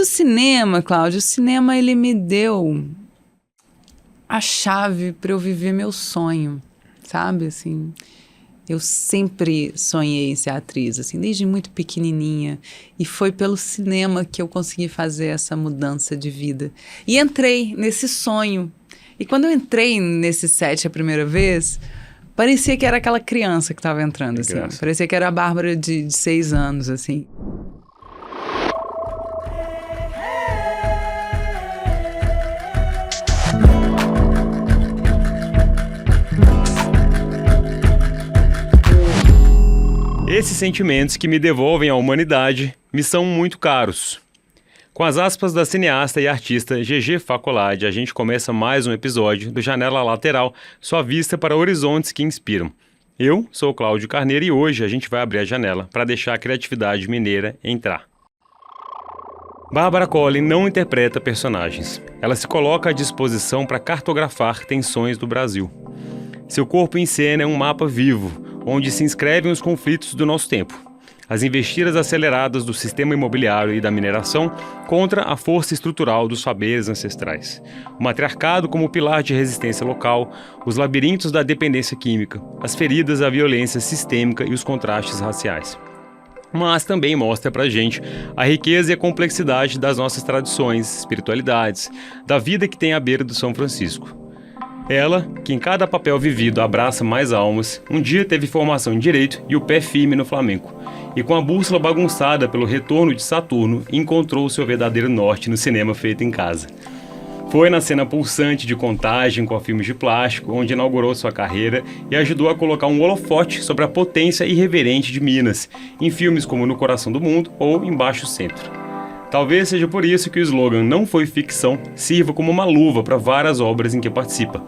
o cinema, Cláudio, o cinema ele me deu a chave para eu viver meu sonho, sabe, assim... Eu sempre sonhei em ser atriz, assim, desde muito pequenininha. E foi pelo cinema que eu consegui fazer essa mudança de vida. E entrei nesse sonho. E quando eu entrei nesse set a primeira vez, parecia que era aquela criança que estava entrando, assim. Parecia que era a Bárbara de 6 anos, assim. Esses sentimentos que me devolvem a humanidade me são muito caros. Com as aspas da cineasta e artista Gégé Facolade, a gente começa mais um episódio do Janela Lateral, sua vista para horizontes que inspiram. Eu sou o Cláudio Carneiro e hoje a gente vai abrir a janela para deixar a criatividade mineira entrar. Bárbara Collin não interpreta personagens. Ela se coloca à disposição para cartografar tensões do Brasil. Seu corpo em cena é um mapa vivo, onde se inscrevem os conflitos do nosso tempo. As investidas aceleradas do sistema imobiliário e da mineração contra a força estrutural dos saberes ancestrais. O matriarcado como pilar de resistência local, os labirintos da dependência química, as feridas da violência sistêmica e os contrastes raciais. Mas também mostra pra gente a riqueza e a complexidade das nossas tradições, espiritualidades, da vida que tem à beira do São Francisco. Ela, que em cada papel vivido abraça mais almas, um dia teve formação em Direito e o pé firme no flamenco. E com a bússola bagunçada pelo retorno de Saturno, encontrou seu verdadeiro norte no cinema feito em casa. Foi na cena pulsante de Contagem com filmes de plástico, onde inaugurou sua carreira e ajudou a colocar um holofote sobre a potência irreverente de Minas, em filmes como No Coração do Mundo ou Em Baixo Centro. Talvez seja por isso que o slogan "Não foi ficção" sirva como uma luva para várias obras em que participa.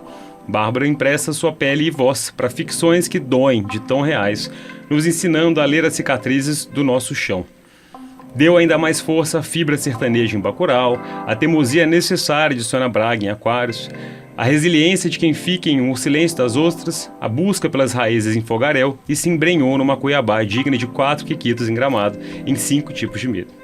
Bárbara empresta sua pele e voz para ficções que doem de tão reais, nos ensinando a ler as cicatrizes do nosso chão. Deu ainda mais força à fibra sertaneja em Bacurau, a teimosia necessária de Sônia Braga em Aquários, a resiliência de quem fica em O Silêncio das Ostras, a busca pelas raízes em Fogaréu e se embrenhou numa Cuiabá digna de 4 quiquitos em Gramado, em 5 tipos de medo.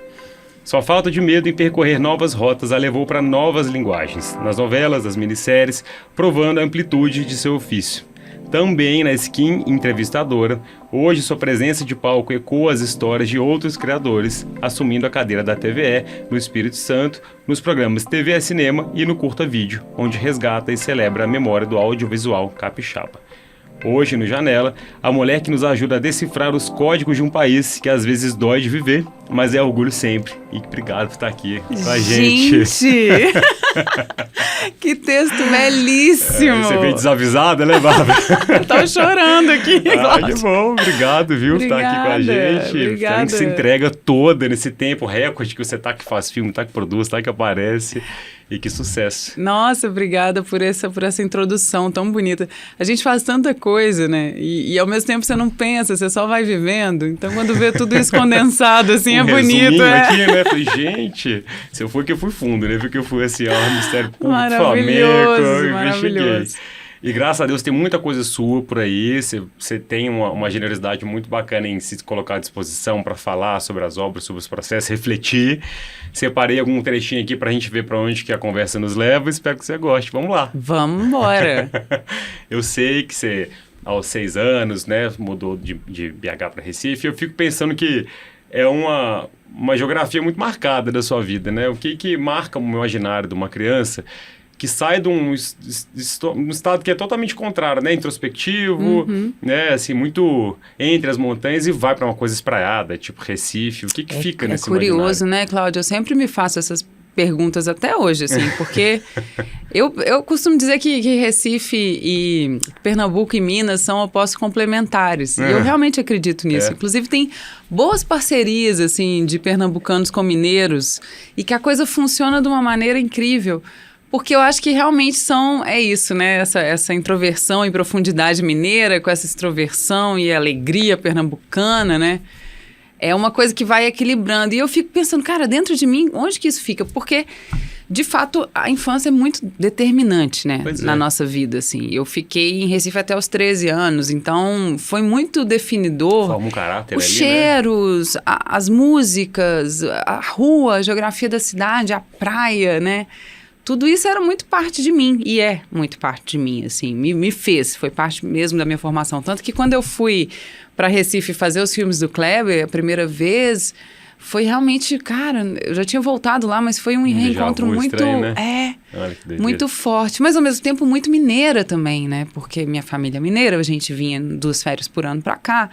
Sua falta de medo em percorrer novas rotas a levou para novas linguagens, nas novelas, nas minisséries, provando a amplitude de seu ofício. Também na skin entrevistadora, hoje sua presença de palco ecoa as histórias de outros criadores, assumindo a cadeira da TVE, no Espírito Santo, nos programas TVE Cinema e no Curta Vídeo, onde resgata e celebra a memória do audiovisual capixaba. Hoje, no Janela, a mulher que nos ajuda a decifrar os códigos de um país que às vezes dói de viver, mas é orgulho sempre. E obrigado por estar aqui com a gente. Gente! Que texto belíssimo! Você veio desavisada, né, Bárbara? Tô chorando aqui. Que bom, obrigado, viu, por estar aqui com a gente. Obrigada. Que se entrega toda nesse tempo recorde que você tá que faz filme, tá que produz, tá que aparece. E que sucesso. Nossa, obrigada por essa introdução tão bonita. A gente faz tanta coisa, né? E ao mesmo tempo você não pensa, você só vai vivendo. Então quando vê tudo isso condensado, assim, é bonito. Aqui, né? Falei, gente, se eu for que eu fui fundo, né? Porque eu fui assim, Ministério Público, Flamengo, maravilhoso. E graças a Deus tem muita coisa sua por aí, você tem uma generosidade muito bacana em se colocar à disposição para falar sobre as obras, sobre os processos, refletir. Separei algum trechinho aqui para a gente ver para onde que a conversa nos leva, espero que você goste. Vamos lá. Vamos embora. Eu sei que você, aos 6 anos, né, mudou de BH para Recife, eu fico pensando que é uma geografia muito marcada da sua vida, né? O que marca o imaginário de uma criança que sai de um estado que é totalmente contrário, né? Introspectivo, né? Assim, muito entre as montanhas e vai para uma coisa espraiada, tipo Recife. O que fica nesse imaginário? É curioso, né, Cláudio? Eu sempre me faço essas perguntas até hoje, assim, porque eu costumo dizer que Recife e Pernambuco e Minas são opostos complementares. E eu realmente acredito nisso. Inclusive, tem boas parcerias, assim, de pernambucanos com mineiros e que a coisa funciona de uma maneira incrível. Porque eu acho que realmente é isso, né? Essa introversão e profundidade mineira com essa extroversão e alegria pernambucana, né? É uma coisa que vai equilibrando. E eu fico pensando, cara, dentro de mim, onde que isso fica? Porque, de fato, a infância é muito determinante, né? Na nossa vida, assim. Eu fiquei em Recife até os 13 anos, então foi muito definidor. Forma um caráter os ali, cheiros, né? as músicas, a rua, a geografia da cidade, a praia, né? Tudo isso era muito parte de mim, e é muito parte de mim, assim, me fez, foi parte mesmo da minha formação. Tanto que quando eu fui para Recife fazer os filmes do Kleber, a primeira vez, foi realmente, cara, eu já tinha voltado lá, mas foi um reencontro muito, estranho, né? Olha que doideira. muito forte, mas ao mesmo tempo muito mineira também, né? Porque minha família é mineira, a gente vinha 2 férias por ano para cá.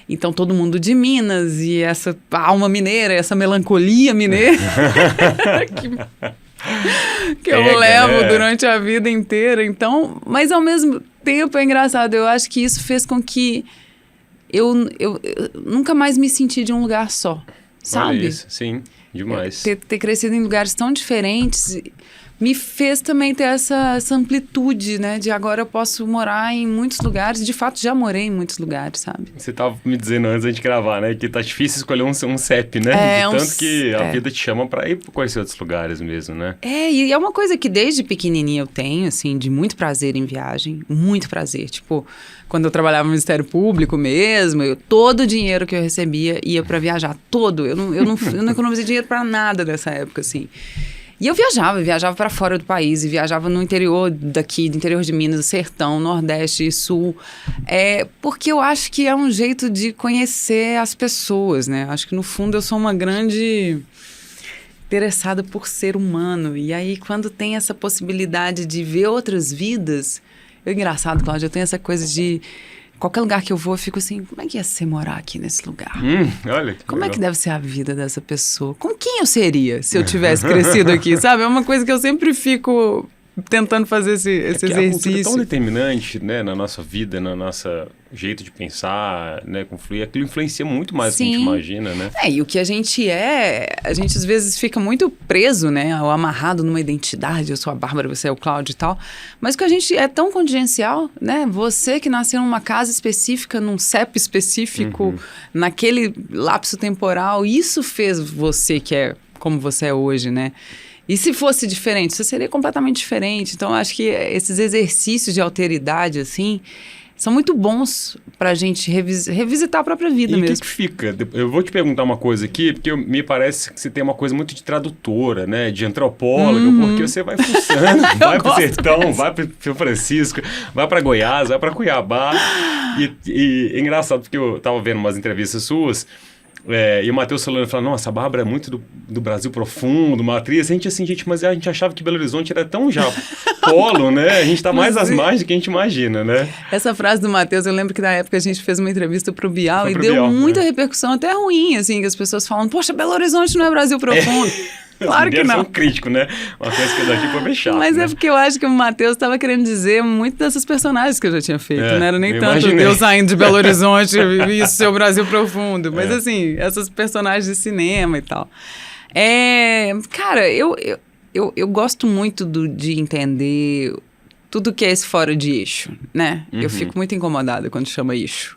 Então, todo mundo de Minas, e essa alma mineira, essa melancolia mineira, que eu levo durante a vida inteira. Então, mas ao mesmo tempo é engraçado. Eu acho que isso fez com que eu nunca mais me senti de um lugar só, sabe? Olha isso, sim, demais. Ter crescido em lugares tão diferentes me fez também ter essa amplitude, né? De agora eu posso morar em muitos lugares. De fato, já morei em muitos lugares, sabe? Você estava me dizendo antes de gravar, né? Que tá difícil escolher um CEP, né? De tanto que a vida te chama para ir conhecer outros lugares mesmo, né? E é uma coisa que desde pequenininha eu tenho, assim, de muito prazer em viagem. Muito prazer. Tipo, quando eu trabalhava no Ministério Público mesmo, todo o dinheiro que eu recebia ia para viajar. Todo. Eu não economizei dinheiro para nada nessa época, assim. E eu viajava para fora do país, e viajava no interior daqui, do interior de Minas, sertão, nordeste e sul, porque eu acho que é um jeito de conhecer as pessoas, né? Acho que no fundo eu sou uma grande interessada por ser humano, e aí quando tem essa possibilidade de ver outras vidas, engraçado, Cláudia, eu tenho essa coisa de qualquer lugar que eu vou, eu fico assim, como é que ia ser morar aqui nesse lugar? Olha que como legal. É que deve ser a vida dessa pessoa? Com quem eu seria se eu tivesse crescido aqui, sabe? É uma coisa que eu sempre fico tentando fazer esse exercício. A cultura é tão determinante, né, na nossa vida, na nossa jeito de pensar, né, confluir. Aquilo influencia muito mais do que a gente imagina, né? E o que a gente às vezes fica muito preso, né, ou amarrado numa identidade. Eu sou a Bárbara, você é o Cláudio e tal. Mas o que a gente é tão contingencial, né? Você que nasceu numa casa específica, num CEP específico, naquele lapso temporal, isso fez você que é como você é hoje, né? E se fosse diferente, você seria completamente diferente. Então, eu acho que esses exercícios de alteridade, assim, são muito bons pra gente revisitar a própria vida mesmo. E o que fica? Eu vou te perguntar uma coisa aqui, porque me parece que você tem uma coisa muito de tradutora, né? De antropóloga, porque você vai fuçando, vai pro sertão, vai pro São Francisco, vai pra Goiás, vai pra Cuiabá. E é engraçado, porque eu tava vendo umas entrevistas suas, e o Matheus Solano falou, nossa, a Bárbara é muito do Brasil profundo, uma atriz. A gente assim, mas a gente achava que Belo Horizonte era tão já polo, né? A gente tá mais às margens do que a gente imagina, né? Essa frase do Matheus, eu lembro que na época a gente fez uma entrevista pro Bial e deu muita repercussão, até ruim, assim, que as pessoas falam, poxa, Belo Horizonte não é Brasil profundo. Claro que não. Um crítico, né? Uma coisa que daqui foi bem chato. Mas né? é porque eu acho que o Matheus estava querendo dizer muito dessas personagens que eu já tinha feito. Não era nem tanto imaginei. eu saindo de Belo Horizonte e isso seu Brasil profundo. Mas assim, essas personagens de cinema e tal. Cara, eu gosto muito de entender tudo que é esse fora de eixo, né? Eu fico muito incomodada quando chama eixo.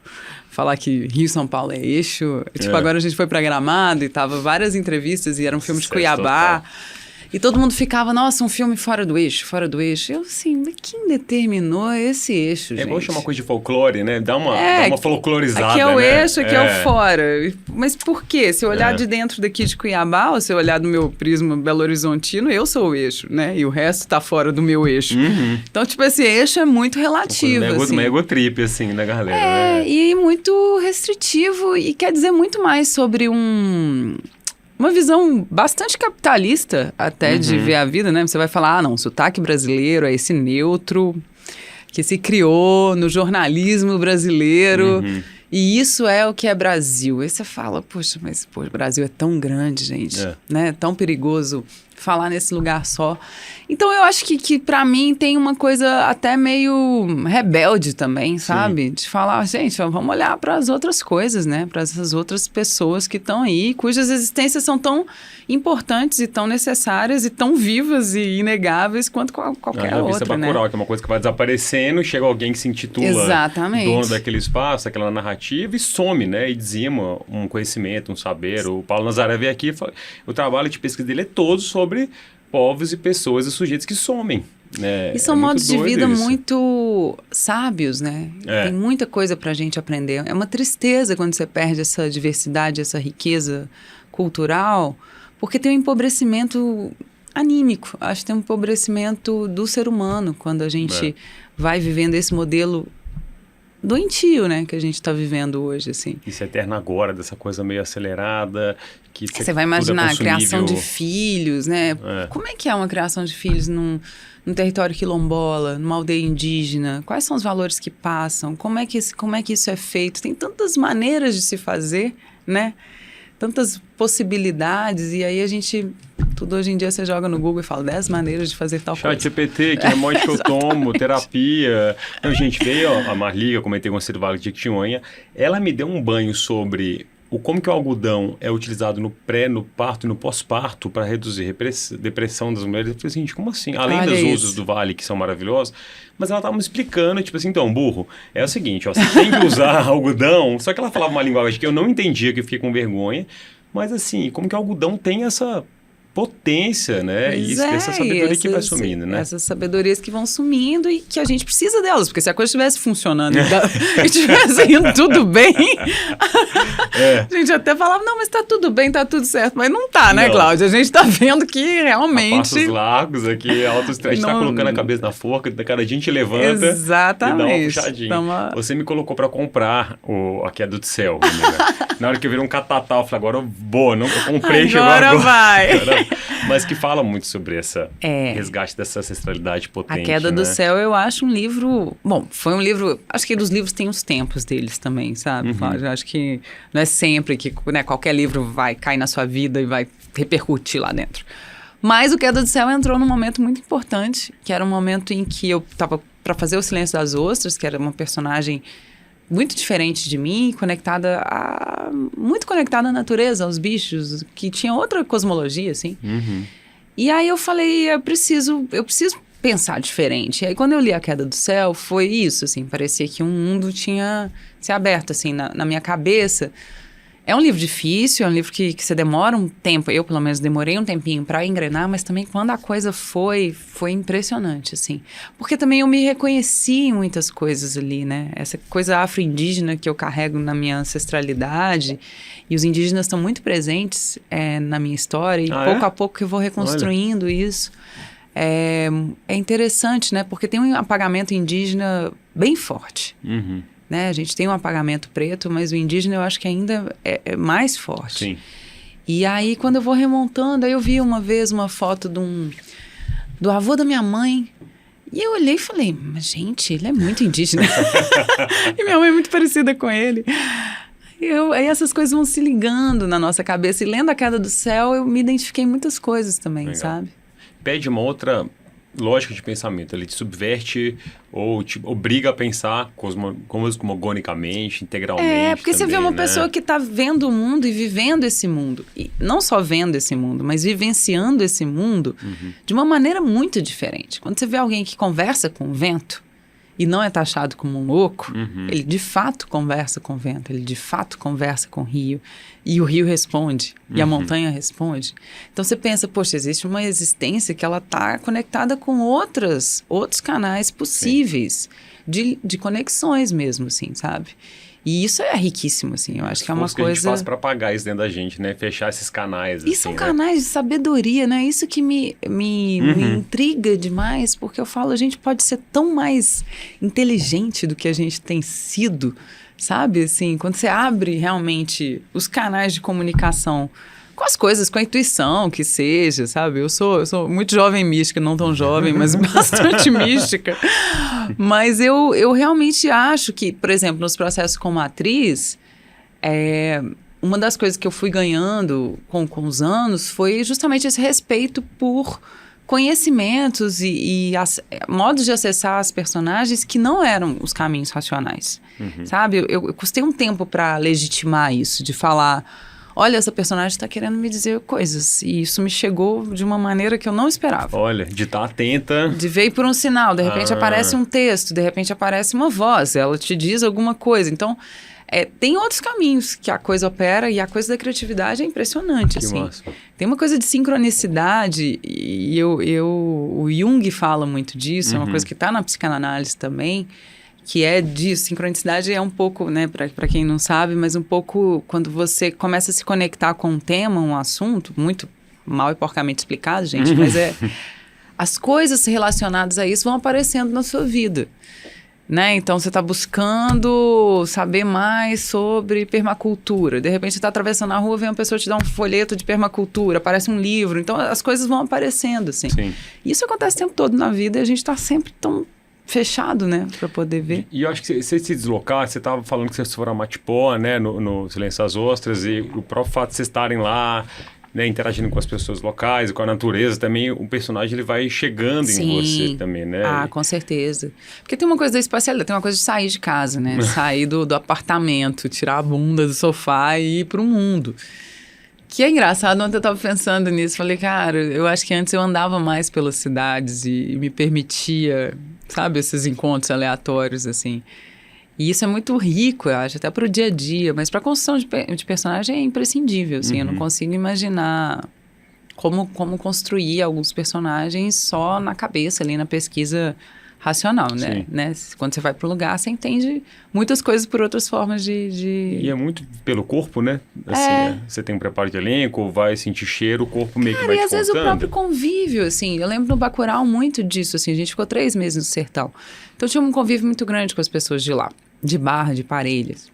Falar que Rio e São Paulo é eixo. Tipo, agora a gente foi pra Gramado e tava várias entrevistas e era um filme de Cuiabá. Total. E todo mundo ficava, nossa, um filme fora do eixo, fora do eixo. Eu assim, mas quem determinou esse eixo, gente? É bom chamar uma coisa de folclore, né? Dá uma folclorizada, aqui é o né? eixo, aqui é o fora. Mas por quê? Se eu olhar de dentro daqui de Cuiabá, ou se eu olhar do meu prisma Belo Horizontino, eu sou o eixo, né? E o resto tá fora do meu eixo. Então, tipo, esse eixo é muito relativo, assim. Uma egotrip, assim, da galera, né? E muito restritivo. E quer dizer muito mais sobre uma visão bastante capitalista até de ver a vida, né? Você vai falar, não, o sotaque brasileiro é esse neutro que se criou no jornalismo brasileiro e isso é o que é Brasil. Aí você fala, poxa, mas o Brasil é tão grande, gente, né? É tão perigoso falar nesse lugar só. Então, eu acho que pra mim tem uma coisa até meio rebelde também, sabe? De falar, gente, vamos olhar para as outras coisas, né? Para essas outras pessoas que estão aí, cujas existências são tão importantes e tão necessárias e tão vivas e inegáveis quanto qualquer outra, né? Bacurau, que é uma coisa que vai desaparecendo, chega alguém que se intitula dono daquele espaço, daquela narrativa, criativa e some, né? E dizima um conhecimento, um saber. O Paulo Nazaré veio aqui e fala, o trabalho de pesquisa dele é todo sobre povos e pessoas e sujeitos que somem. Né? E são modos de vida muito sábios, né? Tem muita coisa pra gente aprender. É uma tristeza quando você perde essa diversidade, essa riqueza cultural, porque tem um empobrecimento anímico. Acho que tem um empobrecimento do ser humano quando a gente vai vivendo esse modelo doentio, né, que a gente está vivendo hoje, assim. Isso eterno agora, dessa coisa meio acelerada, que você vai imaginar a criação de filhos, né? Como é que é uma criação de filhos num território quilombola, numa aldeia indígena? Quais são os valores que passam? Como é que isso é feito? Tem tantas maneiras de se fazer, né? Tantas possibilidades, e aí a gente... Tudo hoje em dia você joga no Google e fala 10 maneiras de fazer tal coisa. ChatGPT, que é muito que eu tomo, terapia. Então, gente, veio a Marli, eu comentei com a Cirvale de Jequitinhonha, ela me deu um banho sobre como que o algodão é utilizado no pré, no parto e no pós-parto para reduzir depressão das mulheres. Eu falei assim, gente, como assim? Além dos usos do Vale, que são maravilhosos, mas ela estava me explicando, tipo assim, então, burro, é o seguinte, ó, você tem que usar algodão, só que ela falava uma linguagem que eu não entendia, que eu fiquei com vergonha, mas assim, como que o algodão tem essa potência, né? E essa sabedoria que vai sumindo, né? Essas sabedorias que vão sumindo e que a gente precisa delas, porque se a coisa estivesse funcionando e estivesse indo tudo bem, a gente até falava, não, mas tá tudo bem, tá tudo certo, mas não tá, né, Cláudia? A gente tá vendo que realmente... A passos largos aqui, alto estresse, tá colocando a cabeça na forca, cada dia a gente levanta e dá uma puxadinha. Você me colocou pra comprar a queda do céu, menina. Na hora que eu virei um catatal, eu falei, agora eu vou, não, eu comprei, chegou agora. Vai. Mas que fala muito sobre esse resgate dessa ancestralidade potente. A Queda do Céu, eu acho um livro... Bom, foi um livro... Acho que dos livros tem os tempos deles também, sabe? Eu acho que não é sempre que, né, qualquer livro vai cair na sua vida e vai repercutir lá dentro. Mas o Queda do Céu entrou num momento muito importante, que era um momento em que eu estava para fazer O Silêncio das Ostras, que era uma personagem muito diferente de mim, muito conectada à natureza, aos bichos, que tinha outra cosmologia, assim. E aí eu falei, eu preciso pensar diferente. E aí quando eu li A Queda do Céu, foi isso, assim, parecia que um mundo tinha se aberto, assim, na minha cabeça. É um livro difícil, é um livro que você demora um tempo, eu pelo menos demorei um tempinho para engrenar, mas também quando a coisa foi impressionante, assim. Porque também eu me reconheci em muitas coisas ali, né? Essa coisa afro-indígena que eu carrego na minha ancestralidade, e os indígenas estão muito presentes na minha história, e pouco a pouco eu vou reconstruindo isso. É interessante, né? Porque tem um apagamento indígena bem forte. Né? A gente tem um apagamento preto, mas o indígena eu acho que ainda é mais forte. Sim. E aí, quando eu vou remontando, aí eu vi uma vez uma foto do avô da minha mãe, e eu olhei e falei, mas gente, ele é muito indígena. E minha mãe é muito parecida com ele. Aí essas coisas vão se ligando na nossa cabeça. E lendo A Queda do Céu, eu me identifiquei em muitas coisas também, legal, sabe? Pede uma outra lógica de pensamento, ele te subverte ou te obriga a pensar cosmogonicamente, integralmente. Porque também, você vê uma pessoa que está vendo o mundo e vivendo esse mundo, e não só vendo esse mundo, mas vivenciando esse mundo de uma maneira muito diferente. Quando você vê alguém que conversa com o vento e não é taxado como um louco, ele de fato conversa com o vento, ele de fato conversa com o rio, e o rio responde, e a montanha responde. Então você pensa, poxa, existe uma existência que ela está conectada com outros canais possíveis de conexões mesmo, assim, sabe? E isso é riquíssimo, assim, eu acho que é uma coisa... que a gente faz para apagar isso dentro da gente, né? Fechar esses canais, E assim, são canais de sabedoria, né? Isso que me intriga demais, porque eu falo, a gente pode ser tão mais inteligente do que a gente tem sido, sabe? Assim, quando você abre realmente os canais de comunicação com as coisas, com a intuição, que seja, sabe? Eu sou muito jovem mística, não tão jovem, mas bastante mística. Mas eu realmente acho que, por exemplo, nos processos como atriz, uma das coisas que eu fui ganhando com os anos foi justamente esse respeito por conhecimentos e modos de acessar as personagens que não eram os caminhos racionais, sabe? Eu custei um tempo para legitimar isso, de falar... Olha, essa personagem está querendo me dizer coisas. E isso me chegou de uma maneira que eu não esperava. Olha, de estar atenta. De ver por um sinal. De repente aparece um texto, de repente aparece uma voz. Ela te diz alguma coisa. Então, Tem outros caminhos que a coisa opera e a coisa da criatividade é impressionante, Que assim. máximo. Tem uma coisa de sincronicidade e o Jung fala muito disso, é uma coisa que está na psicanálise também, que é disso. Sincronicidade é um pouco, né, para quem não sabe, mas um pouco quando você começa a se conectar com um tema, um assunto, muito mal e porcamente explicado, gente, mas as coisas relacionadas a isso vão aparecendo na sua vida. Né? Então, você está buscando saber mais sobre permacultura. De repente, você está atravessando a rua, vem uma pessoa te dar um folheto de permacultura, aparece um livro. Então, as coisas vão aparecendo, assim. Sim. Isso acontece o tempo todo na vida e a gente está sempre tão fechado, né? Para poder ver. E eu acho que você se deslocar, você estava falando que vocês foram a Matipó, né? No Silêncio das Ostras, e o próprio fato de vocês estarem lá, né, interagindo com as pessoas locais, com a natureza, também o personagem ele vai chegando em você também, né? Ah, com certeza. Porque tem uma coisa da espacialidade, tem uma coisa de sair de casa, né? Sair do apartamento, tirar a bunda do sofá e ir pro mundo. Que é engraçado, ontem eu tava pensando nisso, falei, cara, eu acho que antes eu andava mais pelas cidades e me permitia, sabe, esses encontros aleatórios, assim. E isso é muito rico, eu acho, até pro dia a dia. Mas pra construção de personagem é imprescindível, assim. Eu não consigo imaginar como construir alguns personagens só na cabeça, ali na pesquisa racional, né? Quando você vai pro lugar, você entende muitas coisas por outras formas de... E é muito pelo corpo, né? Assim, você tem um preparo de elenco, vai sentir cheiro, o corpo meio que vai te e às vezes o contando. próprio convívio, assim. Eu lembro no Bacurau muito disso, assim. A gente ficou 3 meses no sertão. Então tinha um convívio muito grande com as pessoas de lá. De Barra, de Parelhas.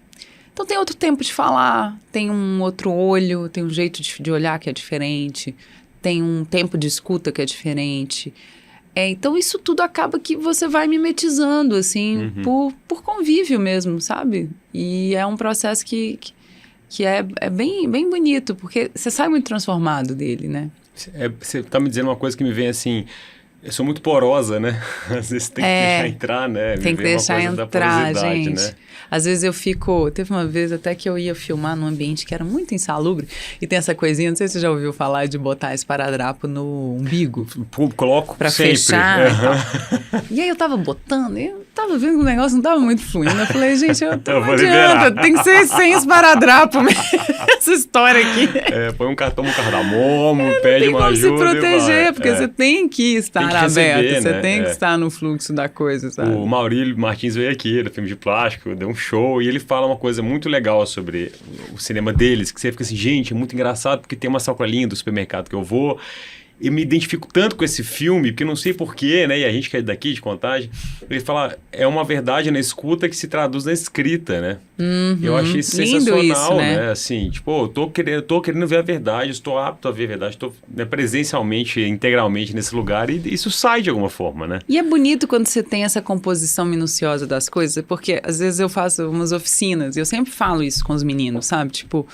Então tem outro tempo de falar, tem um outro olho, tem um jeito de olhar que é diferente, tem um tempo de escuta que é diferente. Então isso tudo acaba que você vai mimetizando, assim, por convívio mesmo, sabe? E é um processo que é bem, bem bonito, porque você sai muito transformado dele, né? Você tá me dizendo uma coisa que me vem assim... Eu sou muito porosa, né? Às vezes tem que deixar entrar, né? Tem que deixar entrar, gente. Né? Às vezes eu fico... Teve uma vez até que eu ia filmar num ambiente que era muito insalubre. E tem essa coisinha, não sei se você já ouviu falar de botar esparadrapo no umbigo. Coloco pra sempre. Fechar e tal. E aí eu tava botando, e eu tava vendo que o negócio não tava muito fluindo. Eu falei, gente, não adianta, tem que ser sem esparadrapo mesmo. Essa história aqui. Põe um cardamomo, pede uma ajuda. Tem como se proteger, porque você tem que estar aberto, você tem que estar no fluxo da coisa, sabe? O Maurílio Martins veio aqui, do filme de plástico, deu um show, e ele fala uma coisa muito legal sobre o cinema deles, que você fica assim, gente, é muito engraçado, porque tem uma sacolinha do supermercado que eu vou... Eu me identifico tanto com esse filme, porque não sei porquê, né? E a gente que é daqui, de Contagem, ele fala, é uma verdade na escuta que se traduz na escrita, né? Eu achei sensacional, isso, né? Assim, tipo, eu tô querendo ver a verdade, estou apto a ver a verdade, estou, né, presencialmente, integralmente nesse lugar, e isso sai de alguma forma, né? E é bonito quando você tem essa composição minuciosa das coisas, porque às vezes eu faço umas oficinas, e eu sempre falo isso com os meninos, sabe? Tipo,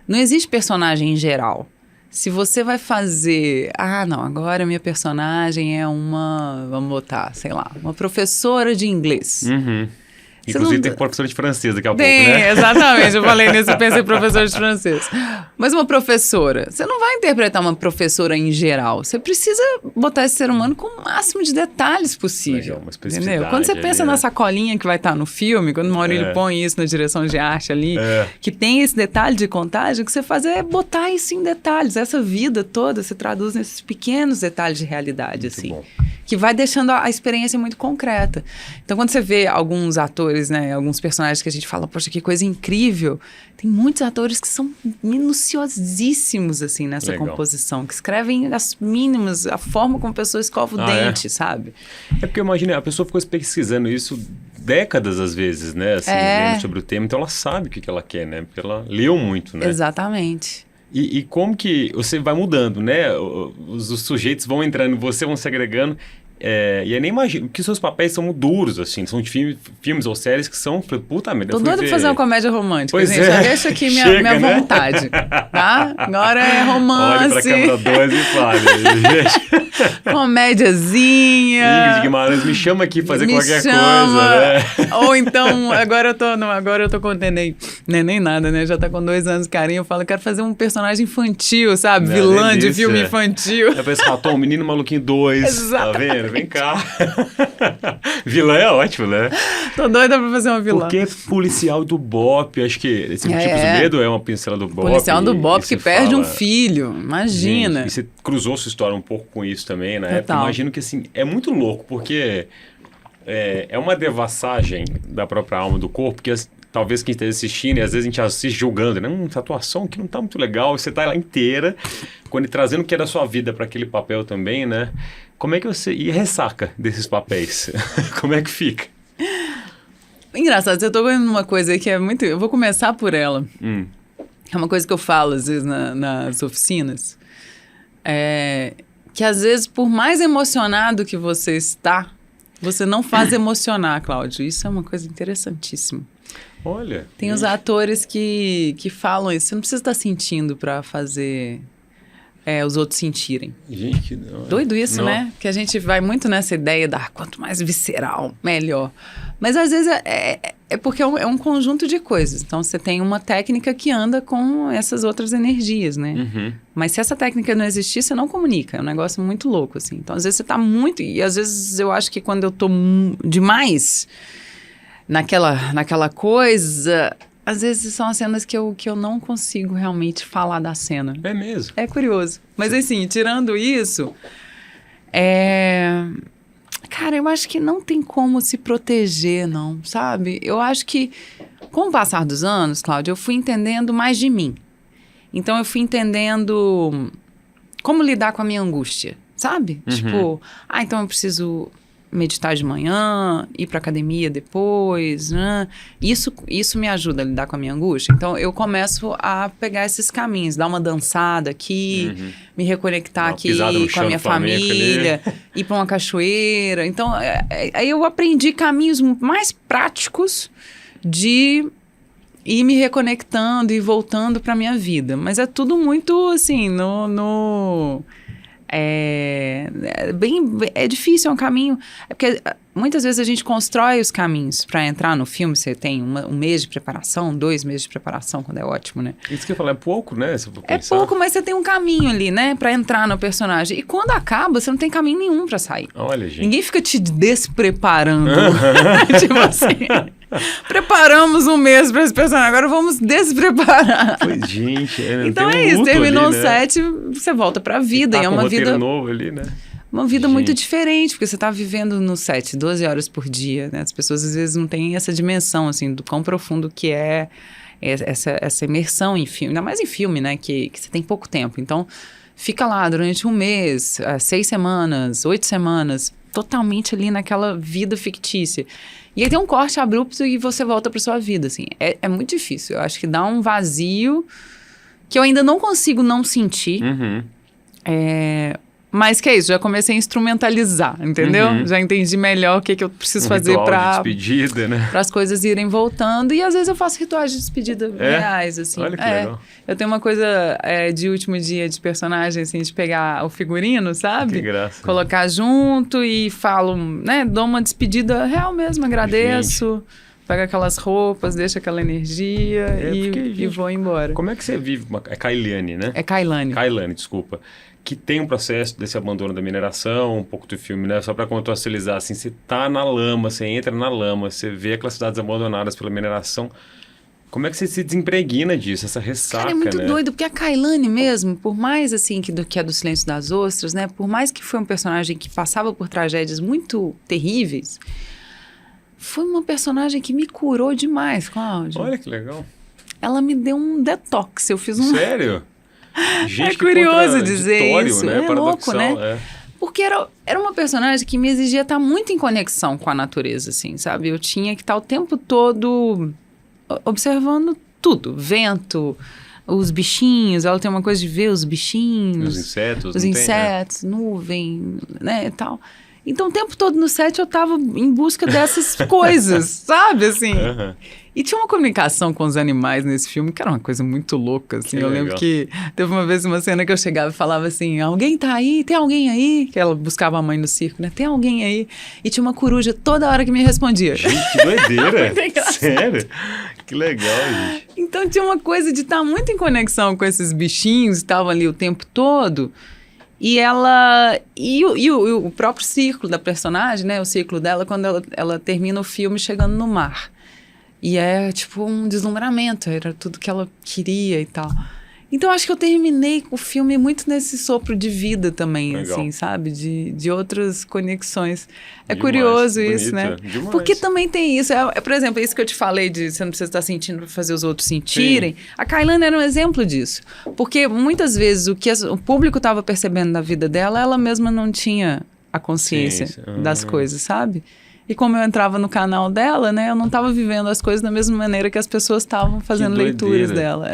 não existe personagem em geral. Se você vai fazer... não, agora minha personagem é vamos botar, sei lá, uma professora de inglês. Inclusive tem professora de francês daqui a pouco, né? Exatamente, eu falei nisso, eu pensei professora de francês. Mas uma professora, você não vai interpretar uma professora em geral, você precisa botar esse ser humano com o máximo de detalhes possível. Uma especificidade, entendeu? Quando você pensa na sacolinha que vai estar no filme, quando o Maurílio põe isso na direção de arte ali, que tem esse detalhe de contagem, o que você faz é botar isso em detalhes. Essa vida toda se traduz nesses pequenos detalhes de realidade, muito assim. Bom. Que vai deixando a experiência muito concreta. Então, quando você vê alguns atores, né, alguns personagens que a gente fala, poxa, que coisa incrível, tem muitos atores que são minuciosíssimos, assim, nessa composição, que escrevem as mínimas, a forma como a pessoa escova o dente, sabe? É porque eu imagino, a pessoa ficou pesquisando isso décadas, às vezes, né, assim, lendo sobre o tema, então ela sabe o que ela quer, né, porque ela leu muito, né? Exatamente. E como que você vai mudando, né? Os sujeitos vão entrando, você vão se agregando. E eu nem imagino, porque seus papéis são duros, assim, são de filmes ou séries que são, puta merda. Tô doida pra fazer uma comédia romântica, pois gente, já deixa aqui minha vontade, tá? Agora é romance. Olha pra câmera 2 e fale, gente. Comédiazinha. Ingrid Guimarães, me chama aqui fazer qualquer coisa, né? Ou então, agora eu tô contando aí, Não é nem nada, né? Já tá com 2 anos, carinho. Eu falo, eu quero fazer um personagem infantil, sabe? Não, Vilã de delícia. filme infantil. É pra esse Raton, Menino Maluquinho 2. Exato. Tá vendo? Vem cá. Vilã é ótimo, né? Tô doida pra fazer uma vilã. Porque é policial do BOPE, acho que esse tipo de medo é uma pincela do BOPE. Policial do BOPE que perde um fala... filho, imagina. Gente, e você cruzou sua história um pouco com isso também, na época. Total. Imagino que, assim, é muito louco, porque é uma devassagem da própria alma do corpo, que talvez quem esteja assistindo, e às vezes a gente assiste julgando, né? Essa atuação que não tá muito legal, e você tá lá inteira, quando trazendo o que é da sua vida para aquele papel também, né? Como é que você... E ressaca desses papéis? Como é que fica? Engraçado, eu tô vendo uma coisa aí que é muito... Eu vou começar por ela. É uma coisa que eu falo, às vezes, nas oficinas. Que, às vezes, por mais emocionado que você está, você não faz emocionar, Cláudio. Isso é uma coisa interessantíssima. Olha... Tem os atores que falam isso. Você não precisa estar sentindo para fazer os outros sentirem. Gente, que... Doido isso, não. né? Que a gente vai muito nessa ideia da quanto mais visceral, melhor. Mas às vezes é porque é um conjunto de coisas. Então você tem uma técnica que anda com essas outras energias, né? Uhum. Mas se essa técnica não existir, você não comunica. É um negócio muito louco, assim. Então às vezes você tá muito... E às vezes eu acho que quando eu tô demais naquela coisa... Às vezes são as cenas que eu não consigo realmente falar da cena. É mesmo? É curioso. Mas assim, tirando isso, cara, eu acho que não tem como se proteger, não, sabe? Eu acho que, com o passar dos anos, Cláudia, eu fui entendendo mais de mim. Então, eu fui entendendo como lidar com a minha angústia, sabe? Uhum. Tipo, então eu preciso meditar de manhã, ir pra academia depois, né? Isso me ajuda a lidar com a minha angústia. Então, eu começo a pegar esses caminhos, dar uma dançada aqui, me reconectar aqui com a minha família, ir pra uma cachoeira. Então, aí eu aprendi caminhos mais práticos de ir me reconectando e voltando pra minha vida. Mas é tudo muito, assim, é difícil, é um caminho... É porque muitas vezes a gente constrói os caminhos para entrar no filme. Você tem um mês de preparação, 2 meses de preparação, quando é ótimo, né? Isso que eu falo, é pouco, né? Se for É pensar. pouco, mas você tem um caminho ali, né? Para entrar no personagem. E quando acaba, você não tem caminho nenhum para sair. Olha, gente. Ninguém fica te despreparando. Tipo assim... Preparamos um mês para esse personagem, agora vamos despreparar. Pois, gente, então tem é isso, terminou ali, o né? set, você volta pra vida. Tá e é com uma roteiro vida novo ali, né? Uma vida Gente. muito diferente, porque você tá vivendo no set 12 horas por dia, né? As pessoas às vezes não têm essa dimensão, assim, do quão profundo que é essa imersão em filme, ainda mais em filme, né? Que você tem pouco tempo. Então, fica lá durante um mês, 6 semanas, 8 semanas, totalmente ali naquela vida fictícia. E aí tem um corte abrupto e você volta pra sua vida, assim. É muito difícil. Eu acho que dá um vazio que eu ainda não consigo não sentir. Uhum. Mas que é isso, já comecei a instrumentalizar, entendeu? Uhum. Já entendi melhor o que eu preciso fazer Ritual de para despedida, né? as coisas irem voltando. E às vezes eu faço rituais de despedida reais, assim. Olha que legal. Eu tenho uma coisa de último dia de personagem, assim, de pegar o figurino, sabe? Que graça. Colocar junto e falo, né? Dou uma despedida real mesmo, agradeço. Pego aquelas roupas, deixo aquela energia e vou embora. Como é que você vive? É Kailane, né? É Kailane. Kailane, desculpa. Que tem um processo desse abandono da mineração, um pouco do filme, né? Só para contextualizar, assim, você tá na lama, você entra na lama, você vê aquelas cidades abandonadas pela mineração. Como é que você se desempregna disso, essa ressaca, Cara, é muito né? doido, porque a Kailane mesmo, por mais assim que é do Silêncio das Ostras, né? Por mais que foi um personagem que passava por tragédias muito terríveis, foi uma personagem que me curou demais, Cláudia. Olha que legal. Ela me deu um detox, eu fiz um... Sério? Gente, É curioso que dizer isso, né? é louco, né? É. Porque era uma personagem que me exigia estar muito em conexão com a natureza, assim, sabe? Eu tinha que estar o tempo todo observando tudo, vento, os bichinhos, ela tem uma coisa de ver os bichinhos. Os insetos, nuvem, né, e tal. Então, o tempo todo no set eu tava em busca dessas coisas, sabe, assim. Uhum. E tinha uma comunicação com os animais nesse filme que era uma coisa muito louca, assim. Eu lembro que teve uma vez uma cena que eu chegava e falava assim, alguém tá aí? Tem alguém aí? Que ela buscava a mãe no circo, né? Tem alguém aí? E tinha uma coruja toda hora que me respondia. Gente, que doideira. Muito engraçado. Sério? Que legal, gente. Então tinha uma coisa de estar muito em conexão com esses bichinhos que estavam ali o tempo todo. E ela... E o próprio ciclo da personagem, né? O ciclo dela, quando ela termina o filme chegando no mar. E é tipo um deslumbramento, era tudo que ela queria e tal. Então acho que eu terminei o filme muito nesse sopro de vida também, Legal. assim, sabe? De outras conexões. É Demais, curioso isso, bonito, né? demais. Porque também tem isso. Por exemplo, isso que eu te falei de você não precisa estar sentindo para fazer os outros sentirem. Sim. A Kailane era um exemplo disso. Porque muitas vezes o que o público estava percebendo da vida dela, ela mesma não tinha a consciência das coisas, sabe? E como eu entrava no canal dela, né, eu não estava vivendo as coisas da mesma maneira que as pessoas estavam fazendo leituras dela.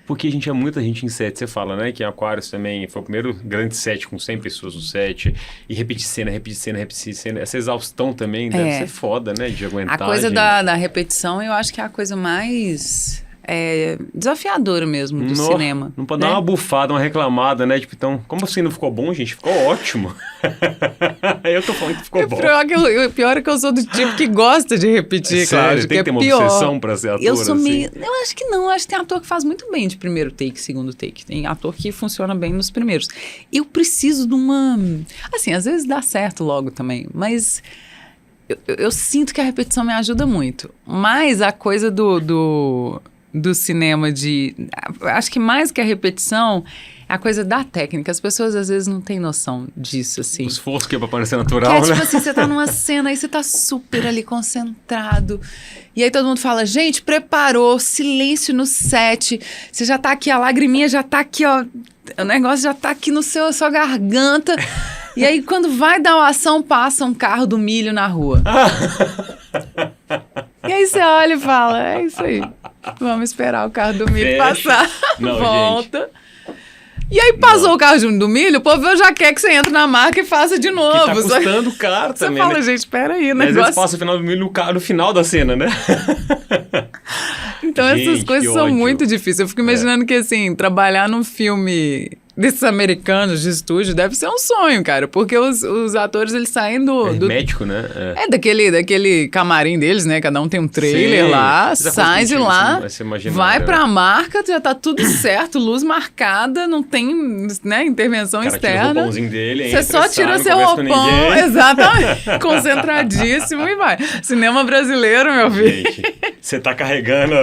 Porque a gente é muita gente em set, você fala, né, que Aquários também foi o primeiro grande set com 100 pessoas no set, e repetir cena, essa exaustão também deve ser foda, né, de aguentar. A coisa da repetição eu acho que é a coisa mais... desafiadora mesmo do cinema. Não pode dar uma bufada, uma reclamada, né? Tipo, então, como assim não ficou bom, gente? Ficou ótimo. Eu tô falando que ficou bom. O pior é que eu sou do tipo que gosta de repetir, Cláudio. Tem que ter uma obsessão pra ser ator, eu sou assim. Eu acho que não. Eu acho que tem ator que faz muito bem de primeiro take, segundo take. Tem ator que funciona bem nos primeiros. Eu preciso de uma... Assim, às vezes dá certo logo também, mas... Eu sinto que a repetição me ajuda muito. Mas a coisa do cinema acho que mais que a repetição é a coisa da técnica. As pessoas às vezes não têm noção disso, assim. O esforço que é pra parecer natural, né? Tipo assim, você tá numa cena, aí você tá super ali concentrado. E aí todo mundo fala, gente, preparou, silêncio no set. Você já tá aqui, a lagriminha já tá aqui, ó. O negócio já tá aqui no sua garganta. E aí quando vai dar uma ação, passa um carro do milho na rua. E aí você olha e fala, é isso aí. Vamos esperar o carro do milho passar. Não, volta. Gente. E aí passou o carro do milho, o povo já quer que você entre na marca e faça de novo. Que tá custando caro também, Você fala, né? gente, espera aí, né? Às vezes passa o final do milho no final da cena, né? Então gente, essas coisas são muito difíceis. Eu fico imaginando que, assim, trabalhar num filme... desses americanos de estúdio deve ser um sonho, cara. Porque os atores, eles saem do... Hermético, né? Daquele camarim deles, né? Cada um tem um trailer lá, sai de lá, vai pra marca, já tá tudo certo, luz marcada, não tem, né, intervenção externa. Tira o roupãozinho dele, você só tira seu roupão, exatamente, concentradíssimo e vai. Cinema brasileiro, meu filho. Gente, você tá carregando...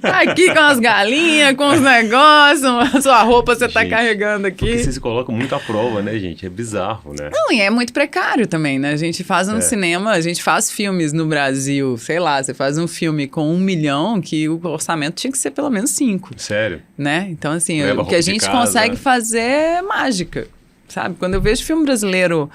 Tá aqui com as galinhas, com os negócios, a sua roupa você tá carregando aqui. Porque vocês colocam muito à prova, né, gente? É bizarro, né? Não, e é muito precário também, né? A gente faz um cinema, a gente faz filmes no Brasil, sei lá, você faz um filme com 1 milhão, que o orçamento tinha que ser pelo menos 5. Sério? Né? Então, assim, o que a gente consegue fazer é mágica, sabe? Quando eu vejo filme brasileiro...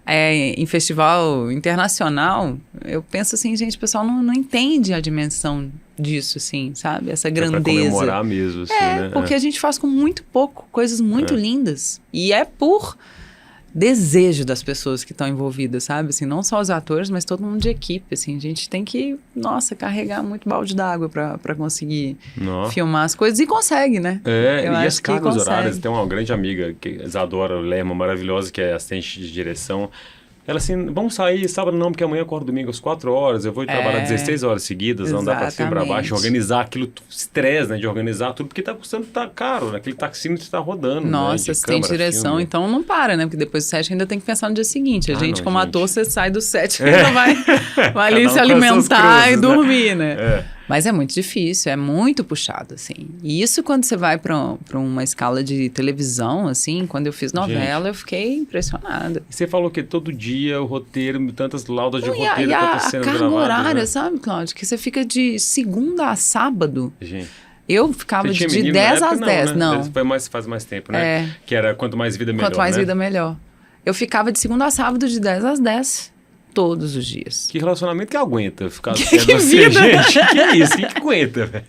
em festival internacional, eu penso assim, gente, o pessoal não entende a dimensão disso, assim, sabe? Essa grandeza. Pra comemorar mesmo, assim, né? Porque a gente faz com muito pouco, coisas muito lindas. E é por desejo das pessoas que estão envolvidas, sabe? Assim, não só os atores, mas todo mundo de equipe, assim. A gente tem que, carregar muito balde d'água pra conseguir filmar as coisas. E consegue, né? Eu e as cargas horárias. Tem uma grande amiga, Isadora Lerma, maravilhosa, que é assistente de direção. Ela assim, vamos sair sábado não, porque amanhã eu acordo domingo às 4 horas, eu vou trabalhar 16 horas seguidas, andar pra cima e pra baixo, organizar aquilo, estresse, né, de organizar tudo, porque tá custando, tá caro, né, aquele taxímetro tá rodando. Nossa, né, assistente de direção, filme. Então não para, né, porque depois do set ainda tem que pensar no dia seguinte. A gente, como ator, você sai do set e ainda vai ali se alimentar e dormir, né? Mas é muito difícil, é muito puxado, assim. E isso quando você vai pra uma escala de televisão, assim, quando eu fiz novela, eu fiquei impressionada. E você falou que todo dia o roteiro, tantas laudas de roteiro, tantas cenas gravadas. E a carga horária, sabe, Cláudio? Que você fica de segunda a sábado. Gente. Eu ficava de 10 às 10, não. Faz mais tempo, né? Que era quanto mais vida, melhor, Quanto mais vida, melhor. Eu ficava de segunda a sábado de 10 às 10. Todos os dias. Que relacionamento que aguenta ficar sendo assim, gente? Que é isso? Que aguenta, velho?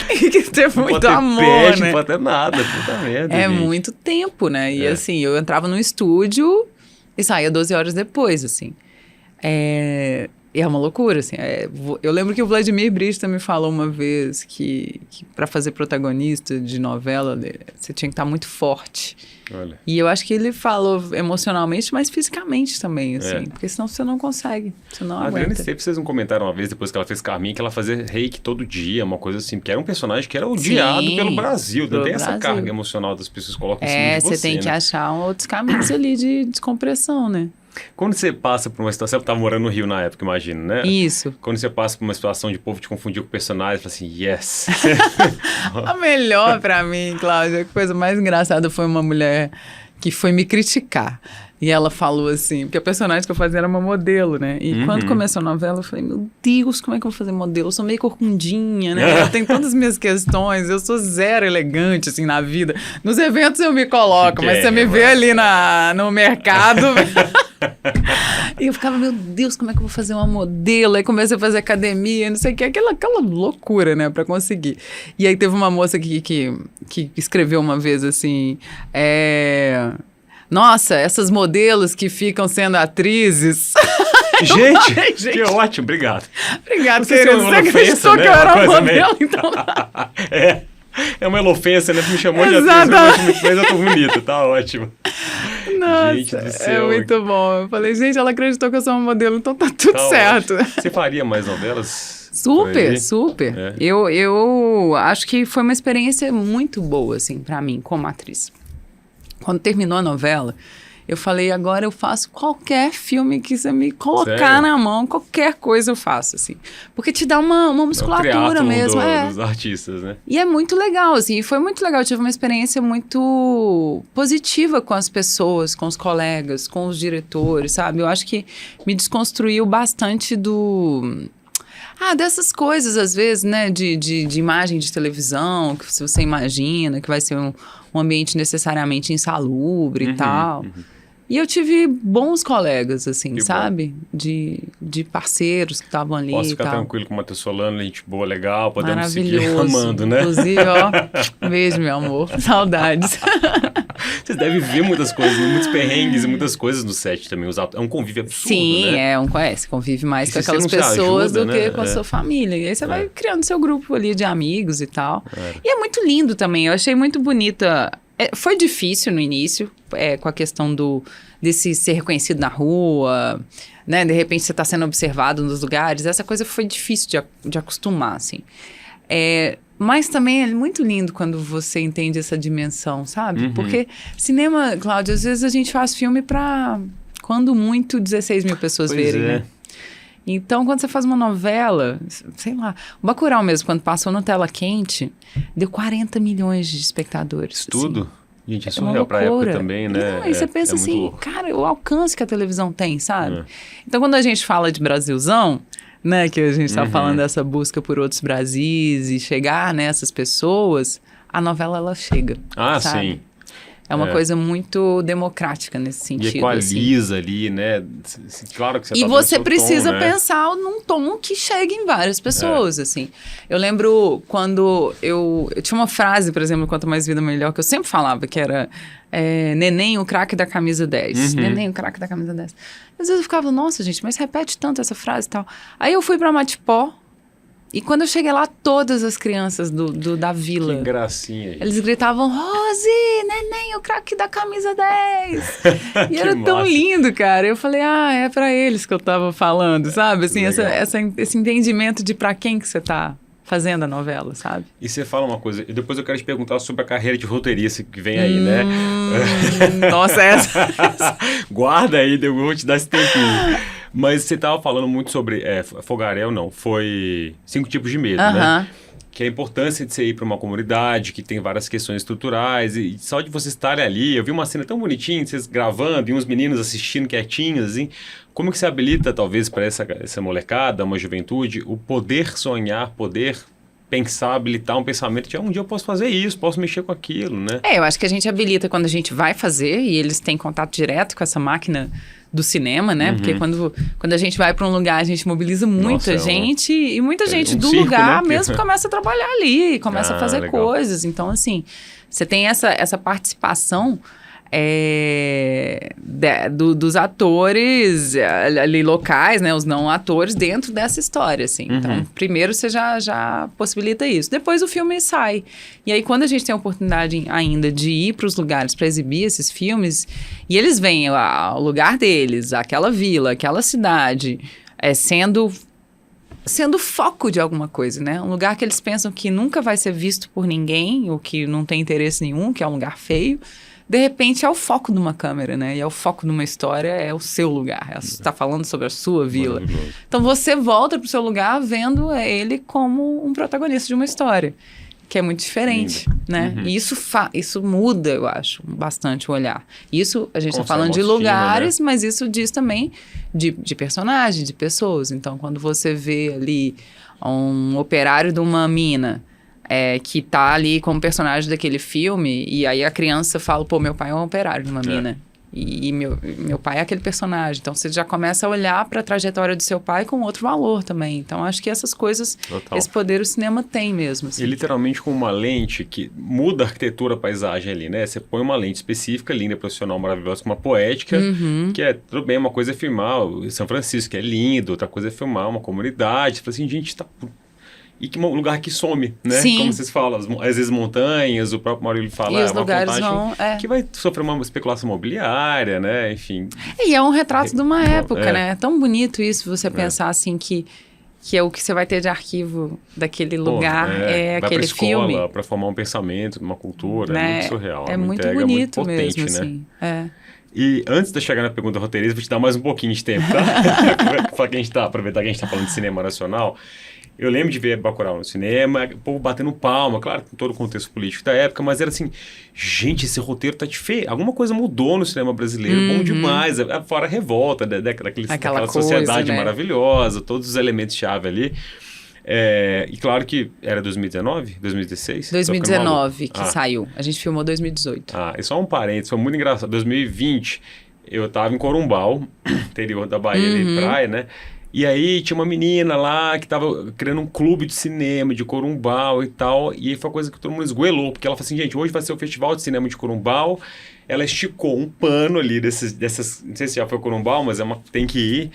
Tem que ter muito amor, pet, né? Não pode ter nada, puta merda, É gente. muito tempo, né? E assim, eu entrava no estúdio e saía 12 horas depois, assim. E é uma loucura, assim. Eu lembro que o Vladimir Brista me falou uma vez que para fazer protagonista de novela, você tinha que estar muito forte. Olha. E eu acho que ele falou emocionalmente, mas fisicamente também, assim. Porque senão você não consegue, você não A Adriana aguenta. Esteves, vocês não comentaram uma vez, depois que ela fez Carminha, que ela fazia reiki todo dia, uma coisa assim, porque era um personagem que era odiado pelo Brasil. Não tem essa carga emocional das pessoas que colocam em cima de você, você tem que né? achar outros caminhos ali de descompressão, né? Quando você passa por uma situação, você estava morando no Rio na época, imagino, né? Isso. Quando você passa por uma situação de povo te confundir com o personagem, fala assim, yes. A melhor pra mim, Cláudia, a coisa mais engraçada foi uma mulher que foi me criticar. E ela falou assim, porque a personagem que eu fazia era uma modelo, né? E quando começou a novela, eu falei, meu Deus, como é que eu vou fazer modelo? Eu sou meio corcundinha, né? Eu tenho todas as minhas questões, eu sou zero elegante, assim, na vida. Nos eventos eu me coloco, mas você me vê ali no mercado... E eu ficava, meu Deus, como é que eu vou fazer uma modelo? Aí comecei a fazer academia, não sei o que, aquela loucura, né, pra conseguir. E aí teve uma moça que escreveu uma vez assim, nossa, essas modelos que ficam sendo atrizes... Gente, que ótimo, obrigado. Obrigada, Você querido. Você acreditou, né, que eu era uma modelo, então... É uma ofensa, né? Me chamou de atriz, mas eu tô bonita, tá ótimo. Nossa, gente do céu. é muito bom. Eu falei, gente, ela acreditou que eu sou uma modelo, então tá tudo certo. Ótimo. Você faria mais novelas? Super, super. Eu acho que foi uma experiência muito boa, assim, pra mim, como atriz. Quando terminou a novela, eu falei, agora eu faço qualquer filme que você me colocar na mão, qualquer coisa eu faço, assim. Porque te dá uma musculatura mesmo. Dos artistas, né? E é muito legal, assim, foi muito legal. Eu tive uma experiência muito positiva com as pessoas, com os colegas, com os diretores, sabe? Eu acho que me desconstruiu bastante dessas coisas, às vezes, né, de imagem de televisão, que você imagina que vai ser um ambiente necessariamente insalubre e tal. E eu tive bons colegas, assim, sabe? De parceiros que estavam ali. Posso ficar tranquilo com o Matheus Solano, gente boa, legal, podemos seguir amando, né? Inclusive, ó, beijo, meu amor, saudades. Vocês devem ver muitas coisas, muitos perrengues e muitas coisas no set também. É um convívio absurdo, Sim, né? Você convive mais com aquelas pessoas do que com a sua família. E aí você vai criando seu grupo ali de amigos e tal. E é muito lindo também, eu achei muito bonita. Foi difícil no início, com a questão desse ser reconhecido na rua, né? De repente você está sendo observado nos lugares. Essa coisa foi difícil de acostumar, assim. Mas também é muito lindo quando você entende essa dimensão, sabe? Porque cinema, Cláudia, às vezes a gente faz filme para, quando muito, 16 mil pessoas verem, né? Então, quando você faz uma novela, sei lá, o Bacurau mesmo, quando passou no Tela Quente, deu 40 milhões de espectadores. Isso tudo? Assim. Gente, é surreal pra época também, né? Não, e você pensa assim, cara, o alcance que a televisão tem, sabe? Então, quando a gente fala de Brasilzão, né, que a gente tá falando dessa busca por outros Brasis e chegar nessas pessoas, a novela, ela chega, sabe? Sim. É uma coisa muito democrática nesse sentido. E equaliza ali, né? Claro que você E você precisa pensar num tom que chegue em várias pessoas, assim. Eu lembro quando eu tinha uma frase, por exemplo, Quanto Mais Vida Melhor, que eu sempre falava, que era Neném, o craque da camisa 10. Neném, o craque da camisa 10. Às vezes eu ficava, nossa, gente, mas repete tanto essa frase e tal. Aí eu fui pra Matipó, e quando eu cheguei lá, todas as crianças da vila... Que gracinha. Gente. Eles gritavam, Rose, neném, o craque da camisa 10. E era tão lindo, cara. Eu falei, é pra eles que eu tava falando, sabe? Assim, esse entendimento de pra quem que você tá fazendo a novela, sabe? E você fala uma coisa, e depois eu quero te perguntar sobre a carreira de roteirista que vem aí, né? Nossa, essa... Guarda aí, eu vou te dar esse tempinho. Mas você estava falando muito sobre... Fogaréu, não. Foi 5 tipos de medo, né? Que é a importância de você ir para uma comunidade que tem várias questões estruturais. E só de vocês estarem ali... Eu vi uma cena tão bonitinha, vocês gravando e uns meninos assistindo quietinhos, assim. Como que você habilita, talvez, para essa molecada, uma juventude, o poder sonhar, poder pensar, habilitar um pensamento de um dia eu posso fazer isso, posso mexer com aquilo, né? Eu acho que a gente habilita quando a gente vai fazer e eles têm contato direto com essa máquina do cinema, né? Porque quando a gente vai para um lugar, a gente mobiliza muita gente e muita gente do circo, lugar, né? Mesmo começa a trabalhar ali, começa a fazer coisas. Então, assim, você tem essa participação dos atores ali locais, né? Os não atores dentro dessa história, assim. Então, primeiro você já possibilita isso. Depois o filme sai. E aí, quando a gente tem a oportunidade ainda de ir para os lugares para exibir esses filmes, e eles veem o lugar deles, aquela vila, aquela cidade, sendo foco de alguma coisa, né? Um lugar que eles pensam que nunca vai ser visto por ninguém, ou que não tem interesse nenhum, que é um lugar feio. De repente, é o foco de uma câmera, né? E é o foco de uma história, é o seu lugar. Você está falando sobre a sua vila. Então, você volta para o seu lugar vendo ele como um protagonista de uma história, que é muito diferente, né? E isso muda, eu acho, bastante o olhar. Isso, a gente está falando de lugares, né? Mas isso diz também de personagens, de pessoas. Então, quando você vê ali um operário de uma mina... que tá ali como personagem daquele filme, e aí a criança fala, pô, meu pai é um operário numa mina. E meu pai é aquele personagem. Então, você já começa a olhar para a trajetória do seu pai com outro valor também. Então, acho que essas coisas, esse poder o cinema tem mesmo. Assim. E literalmente com uma lente que muda a arquitetura, a paisagem ali, né? Você põe uma lente específica, linda, profissional, maravilhosa, com uma poética, que tudo bem, uma coisa é filmar o São Francisco, que é lindo, outra coisa é filmar uma comunidade. Você fala assim, gente, tá... E que um lugar que some, né? Sim. Como vocês falam, às vezes montanhas, o próprio Maurílio fala, e os lugares que vai sofrer uma especulação imobiliária, né? Enfim. E é um retrato de uma época, né? É tão bonito isso, você pensar assim que é o que você vai ter de arquivo daquele lugar, aquele filme. Vai pra escola, para formar um pensamento, uma cultura, né? É muito surreal. É muito bonito muito potente, mesmo, né? assim. E antes de chegar na pergunta roteirista, vou te dar mais um pouquinho de tempo, tá? Aproveitar que a gente tá falando de cinema nacional. Eu lembro de ver Bacurau no cinema, o povo batendo palma, claro, com todo o contexto político da época, mas era assim, gente, esse roteiro tá diferente, alguma coisa mudou no cinema brasileiro, bom demais, fora a revolta daquela sociedade maravilhosa, todos os elementos-chave ali. E claro que era 2019, 2016? 2019 que saiu, a gente filmou 2018. E só um parênteses, foi muito engraçado, 2020 eu tava em Corumbau, interior da Bahia, ali, praia, né? E aí tinha uma menina lá que tava criando um clube de cinema de Corumbau e tal. E aí foi uma coisa que todo mundo esgoelou. Porque ela falou assim, gente, hoje vai ser o Festival de Cinema de Corumbau. Ela esticou um pano ali dessas... Não sei se já foi Corumbau, mas tem que ir.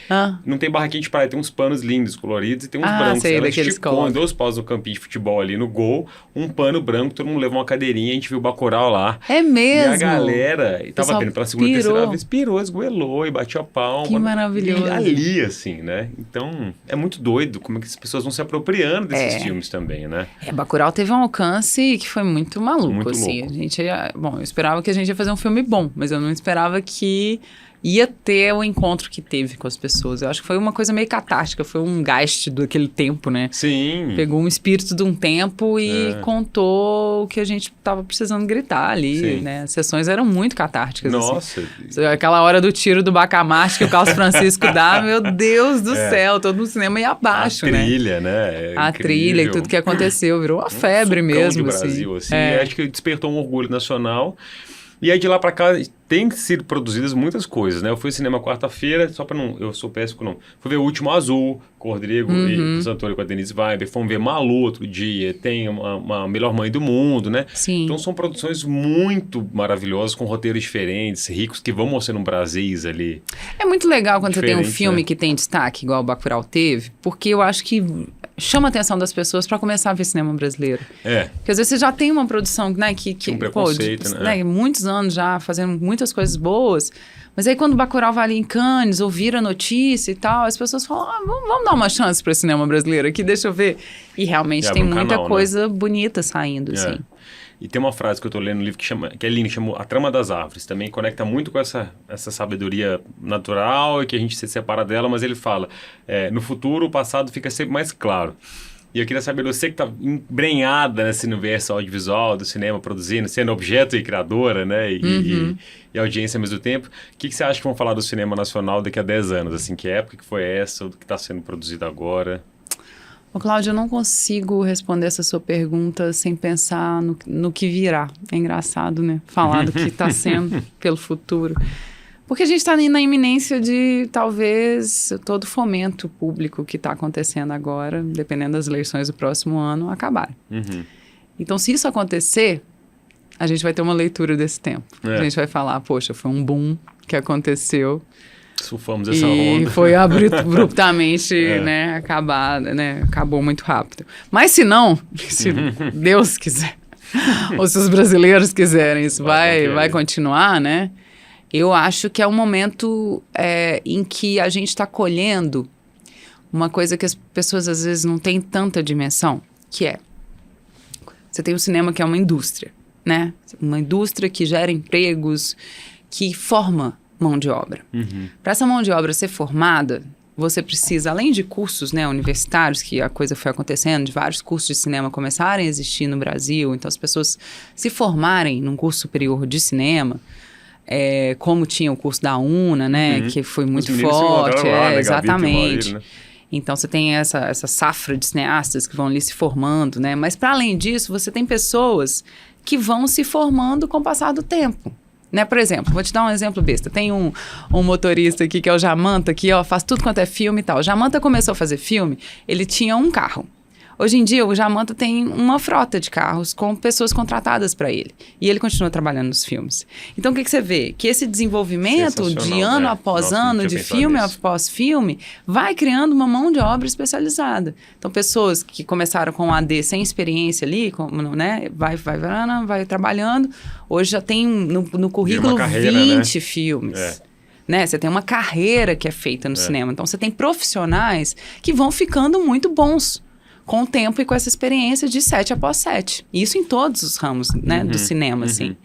Não tem barraquinha de praia, tem uns panos lindos, coloridos. E tem uns brancos. Sei, ela esticou em 2 paus no campinho de futebol ali no gol. Um pano branco, todo mundo levou uma cadeirinha. A gente viu o Bacurau lá. É mesmo? E a galera tava vendo pela segunda, terceira vez. Pirou, esgoelou e bateu a palma. Que maravilhoso. E ali, assim, né? Então, é muito doido como é que as pessoas vão se apropriando desses filmes também, né? Bacurau teve um alcance que foi muito maluco, muito assim. louco. A gente eu esperava que a gente ia fazer um filme bom, mas eu não esperava que ia ter o encontro que teve com as pessoas. Eu acho que foi uma coisa meio catártica, foi um gasto daquele tempo, né? Sim. Pegou um espírito de um tempo e contou o que a gente tava precisando gritar ali, né? As sessões eram muito catárticas, Nossa. Assim. Aquela hora do tiro do Bacamarte que o Carlos Francisco dá, meu Deus do céu, todo no cinema ia abaixo, né? A trilha, né? A trilha e tudo que aconteceu, virou uma febre mesmo, do Brasil, assim. Acho que despertou um orgulho nacional. E aí de lá pra cá tem sido produzidas muitas coisas, né? Eu fui ao cinema quarta-feira, só pra não... Eu sou péssimo, não. Fui ver O Último Azul, com o Rodrigo e o Santoro com a Denise Weber. Fomos ver Malu outro dia. Tem uma Melhor Mãe do Mundo, né? Sim. Então são produções muito maravilhosas, com roteiros diferentes, ricos, que vão mostrando um Brasis ali. É muito legal quando você tem um filme que tem destaque, igual o Bacurau teve, porque eu acho que chama a atenção das pessoas para começar a ver cinema brasileiro. Porque às vezes você já tem uma produção, né, que um preconceito, né? Muitos anos já fazendo muitas coisas boas, mas aí quando o Bacurau vai ali em Cannes, ou vira notícia e tal, as pessoas falam, vamos dar uma chance para o cinema brasileiro aqui, deixa eu ver. E realmente tem muita coisa bonita saindo, assim. E tem uma frase que eu tô lendo no livro que é linda, que chama A Trama das Árvores. Também conecta muito com essa sabedoria natural e que a gente se separa dela, mas ele fala, no futuro o passado fica sempre mais claro. E eu queria saber, você que está embrenhada nesse universo audiovisual, do cinema, produzindo, sendo objeto e criadora, né? E audiência ao mesmo tempo. O que você acha que vão falar do cinema nacional daqui a 10 anos? Assim, que época que foi essa, o que está sendo produzido agora? Ô, Cláudio, eu não consigo responder essa sua pergunta sem pensar no que virá. É engraçado, né? Falar do que está sendo pelo futuro. Porque a gente está na iminência de, talvez, todo o fomento público que está acontecendo agora, dependendo das eleições do próximo ano, acabar. Então, se isso acontecer, a gente vai ter uma leitura desse tempo. A gente vai falar, poxa, foi um boom que aconteceu. Surfamos essa E onda. foi abruptamente, né, acabou muito rápido. Mas se não, se Deus quiser, ou se os brasileiros quiserem, isso vai continuar, né? Eu acho que é um momento em que a gente está colhendo uma coisa que as pessoas às vezes não têm tanta dimensão, que é, você tem o cinema que é uma indústria, né? Uma indústria que gera empregos, que forma mão de obra. Para essa mão de obra ser formada, você precisa, além de cursos, né, universitários, que a coisa foi acontecendo, de vários cursos de cinema começarem a existir no Brasil, então as pessoas se formarem num curso superior de cinema, como tinha o curso da UNA, né, que foi muito forte. Lá, né, Exatamente. Gabi, né? Então você tem essa safra de cineastas que vão ali se formando, né? Mas para além disso, você tem pessoas que vão se formando com o passar do tempo. Né? Por exemplo, vou te dar um exemplo besta. Tem um motorista aqui que é o Jamanta, que faz tudo quanto é filme e tal. O Jamanta começou a fazer filme, ele tinha um carro. Hoje em dia, o Jamanta tem uma frota de carros com pessoas contratadas para ele. E ele continua trabalhando nos filmes. Então, o que você vê? Que esse desenvolvimento de ano após ano, de filme após filme, vai criando uma mão de obra especializada. Então, pessoas que começaram com AD sem experiência ali, né, vai trabalhando. Hoje já tem no currículo carreira, 20 né? filmes. Né? Você tem uma carreira que é feita no cinema. Então, você tem profissionais que vão ficando muito bons com o tempo e com essa experiência de 7 após 7. Isso em todos os ramos, né, do cinema, assim.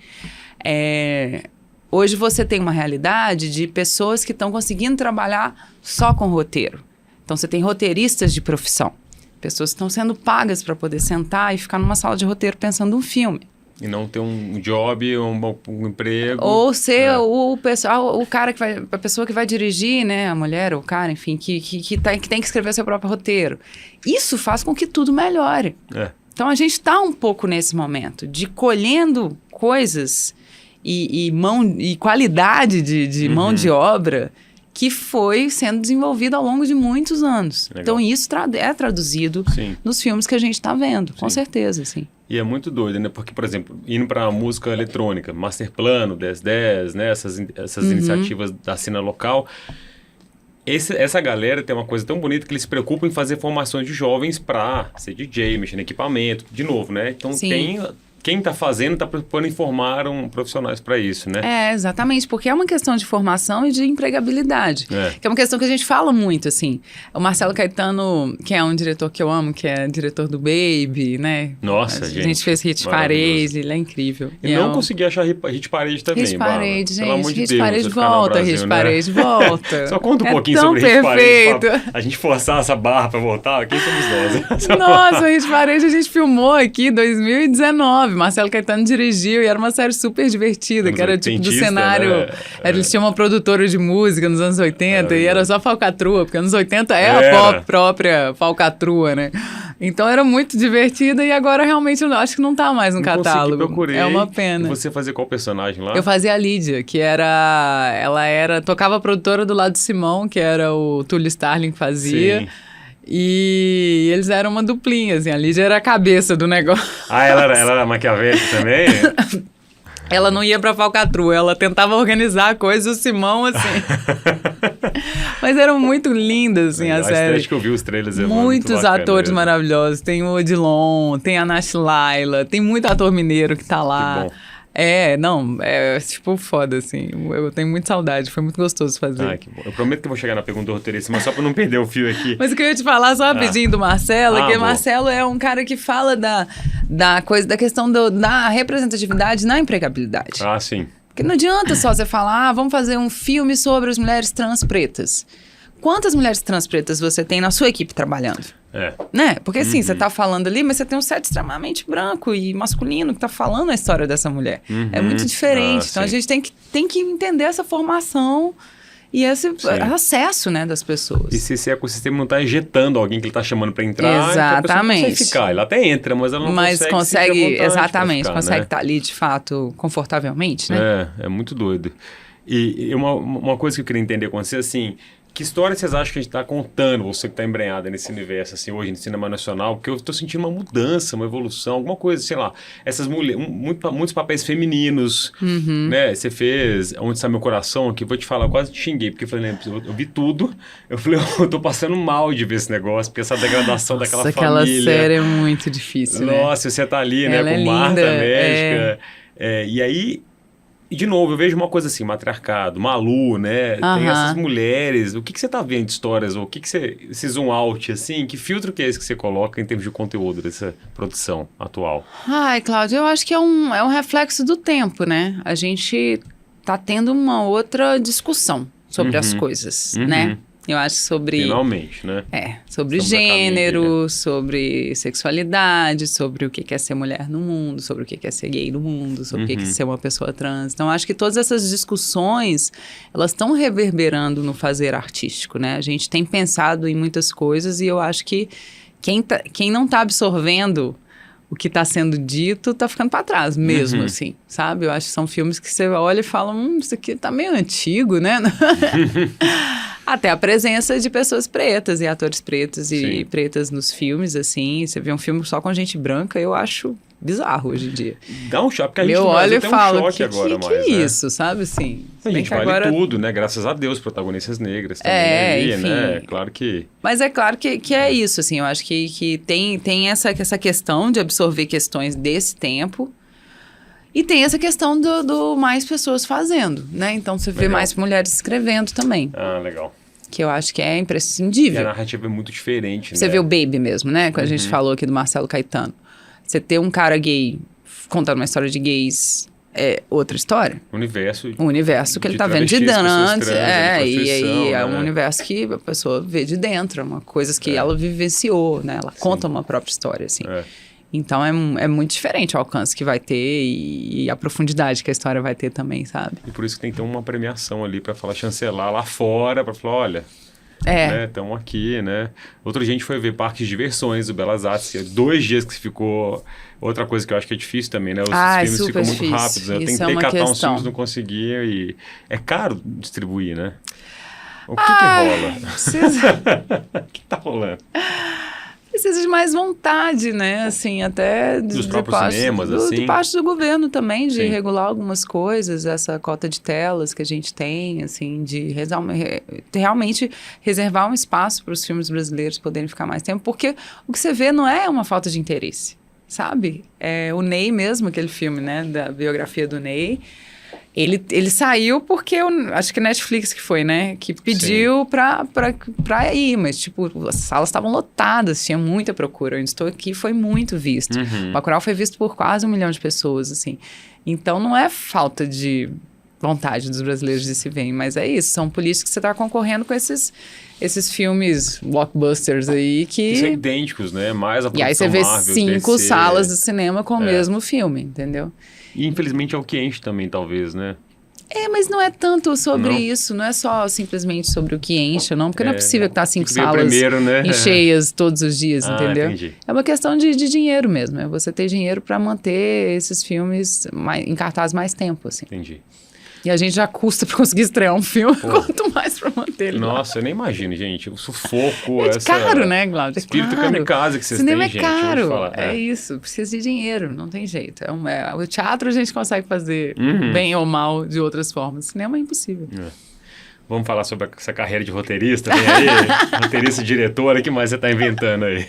Hoje você tem uma realidade de pessoas que estão conseguindo trabalhar só com roteiro. Então, você tem roteiristas de profissão. Pessoas que estão sendo pagas para poder sentar e ficar numa sala de roteiro pensando um filme. E não ter um job, um emprego. Ou ser o cara que vai, a pessoa que vai dirigir, né? A mulher ou o cara, enfim, que tem que escrever seu próprio roteiro. Isso faz com que tudo melhore. Então a gente está um pouco nesse momento de colhendo coisas e qualidade de mão de obra que foi sendo desenvolvida ao longo de muitos anos. Legal. Então isso é traduzido nos filmes que a gente está vendo, com certeza, sim. E é muito doido, né? Porque, por exemplo, indo para a música eletrônica, Masterplano, 1010, né? Essas iniciativas da cena local. Essa galera tem uma coisa tão bonita que eles se preocupam em fazer formações de jovens para ser DJ, mexer no equipamento, de novo, né? Então, quem está fazendo está preocupando em formar profissionais para isso, né? Exatamente, porque é uma questão de formação e de empregabilidade. Que é uma questão que a gente fala muito, assim. O Marcelo Caetano, que é um diretor que eu amo, que é diretor do Baby, né? Nossa, a gente fez Hit Parade, ele é incrível. E não consegui achar Hit Parade também, Hit Parade, gente. Pelo amor de Hit Deus, Parade volta, Brasil, Hit Parade volta. Só conta um pouquinho sobre Hit Parade. A gente forçar essa barra para voltar, quem somos nós? Nossa, o Hit Parade a gente filmou aqui em 2019. Marcelo Caetano dirigiu e era uma série super divertida, que era tipo do cenário... Né? Eles tinham uma produtora de música nos anos 80 e era só falcatrua, porque anos 80 a própria falcatrua, né? Então era muito divertida e agora realmente eu acho que não tá mais no catálogo. Procurei. É uma pena. E você fazia qual personagem lá? Eu fazia a Lídia, que tocava a produtora do lado do Simão, que era o Túlio Starling que fazia. Sim. E eles eram uma duplinha, assim, a Lídia era a cabeça do negócio. Ela era maquiavélica também? Ela não ia pra falcatrua, ela tentava organizar a coisa e o Simão, assim... Mas eram muito lindas, assim, a série. Acho que eu vi os trailers. Muitos atores maravilhosos. Tem o Odilon, tem a Nash Laila, tem muito ator mineiro que tá lá. Que bom. Tipo foda, assim. Eu tenho muita saudade, foi muito gostoso fazer. Que bom. Eu prometo que eu vou chegar na pergunta do roteirista, mas só pra não perder o fio aqui. Mas o que eu ia te falar só rapidinho do Marcelo, que o Marcelo é um cara que fala da questão da representatividade na empregabilidade. Sim. Porque não adianta só você falar, vamos fazer um filme sobre as mulheres trans pretas. Quantas mulheres trans pretas você tem na sua equipe trabalhando? Né? Porque assim, você tá falando ali, mas você tem um set extremamente branco e masculino que tá falando a história dessa mulher. É muito diferente. Então a gente tem que entender essa formação e esse acesso, né, das pessoas. E se esse ecossistema não tá injetando alguém que ele tá chamando para entrar, exatamente. Então a pessoa não consegue ficar. Ela até entra, mas ela não consegue exatamente, ficar, consegue né? estar ali de fato confortavelmente, né? É muito doido. E uma coisa que eu queria entender com você, assim, que história vocês acham que a gente está contando, você que está embrenhada nesse universo, assim, hoje no cinema nacional? Porque eu estou sentindo uma mudança, uma evolução, alguma coisa, sei lá, essas mulheres, muitos papéis femininos, né? Você fez Onde Está Meu Coração, que vou te falar, eu quase te xinguei, porque eu falei, né, eu vi tudo, eu falei, eu tô passando mal de ver esse negócio, porque essa degradação daquela família. Aquela série é muito difícil, né? Nossa, você tá ali, né, Ela com é Marta, linda, médica, e aí... E, de novo, eu vejo uma coisa assim, matriarcado, Malu, né? Tem essas mulheres. O que você tá vendo de histórias? Ou o que você... Esse zoom out, assim, que filtro que é esse que você coloca em termos de conteúdo dessa produção atual? Ai, Cláudio, eu acho que é um reflexo do tempo, né? A gente tá tendo uma outra discussão sobre as coisas, né? Eu acho sobre... Finalmente, né? Sobre gênero, sobre sexualidade, sobre o que é ser mulher no mundo, sobre o que é ser gay no mundo, sobre o que é ser uma pessoa trans. Então, acho que todas essas discussões, elas estão reverberando no fazer artístico, né? A gente tem pensado em muitas coisas e eu acho que quem não está absorvendo o que está sendo dito está ficando para trás mesmo, assim, sabe? Eu acho que são filmes que você olha e fala, isso aqui tá meio antigo, né? Até a presença de pessoas pretas e atores pretos e pretas nos filmes, assim. Você vê um filme só com gente branca, eu acho bizarro hoje em dia. Dá um choque, porque a gente eu olho e falo, choque agora que mais, é né? isso, sabe, assim? A gente vale agora... tudo, né? Graças a Deus, protagonistas negras também, enfim. né? Claro que... Mas é claro que é isso, assim. Eu acho que tem essa questão de absorver questões desse tempo. E tem essa questão do mais pessoas fazendo, né? Então, você vê mais mulheres escrevendo também. Ah, legal. Que eu acho que é imprescindível. E a narrativa é muito diferente, né? Você vê o Baby mesmo, né? Que a gente falou aqui do Marcelo Caetano. Você ter um cara gay contando uma história de gays é outra história. O universo que ele tá vendo de dentro antes. E aí é um universo que a pessoa vê de dentro. Coisas que ela vivenciou, né? Ela conta uma própria história, assim. Então, é muito diferente o alcance que vai ter e a profundidade que a história vai ter também, sabe? E por isso que tem que ter uma premiação ali para falar, chancelar lá fora, para falar, olha... Estamos aqui, né? Outro dia a gente foi ver Parques de Diversões do Belas Artes, que é 2 dias que ficou... Outra coisa que eu acho que é difícil também, né? Os filmes ficam muito rápidos, né? Eu tentei catar uns filmes, não conseguia e... É caro distribuir, né? O que rola? O que tá rolando? Precisa de mais vontade, né? Assim, até dos próprios cinemas, assim. De parte do governo também, de regular algumas coisas, essa cota de telas que a gente tem, assim, de realmente reservar um espaço para os filmes brasileiros poderem ficar mais tempo, porque o que você vê não é uma falta de interesse, sabe? O Ney mesmo, aquele filme, né, da biografia do Ney, ele saiu porque, acho que Netflix que foi, né? Que pediu pra ir, mas, tipo, as salas estavam lotadas, tinha muita procura. Onde estou aqui foi muito visto. Bacurau foi visto por quase 1 milhão de pessoas, assim. Então, não é falta de vontade dos brasileiros de se verem, mas é isso. São políticos que você está concorrendo com esses filmes blockbusters aí que... são idênticos, né? Mais a produção e aí você vê Marvel, 5 DC. salas de cinema com o mesmo filme, entendeu? E infelizmente é o que enche também, talvez, né? Mas não é tanto sobre isso, não é só simplesmente sobre o que enche, não, porque não é possível que tá 5 salas primeiro, né? cheias todos os dias, entendeu? Entendi. É uma questão de dinheiro mesmo, é você ter dinheiro para manter esses filmes em cartaz mais tempo, assim. Entendi. E a gente já custa pra conseguir estrear um filme, quanto mais pra manter ele. Nossa, eu nem imagino, gente. O sufoco, caro, né, Glaucio? Espírito kamikaze que vocês têm, gente. Cinema é caro, isso. Precisa de dinheiro, não tem jeito. O teatro a gente consegue fazer bem ou mal de outras formas. Cinema é impossível. Vamos falar sobre essa carreira de roteirista, vem aí? Roteirista e diretora, o que mais você tá inventando aí?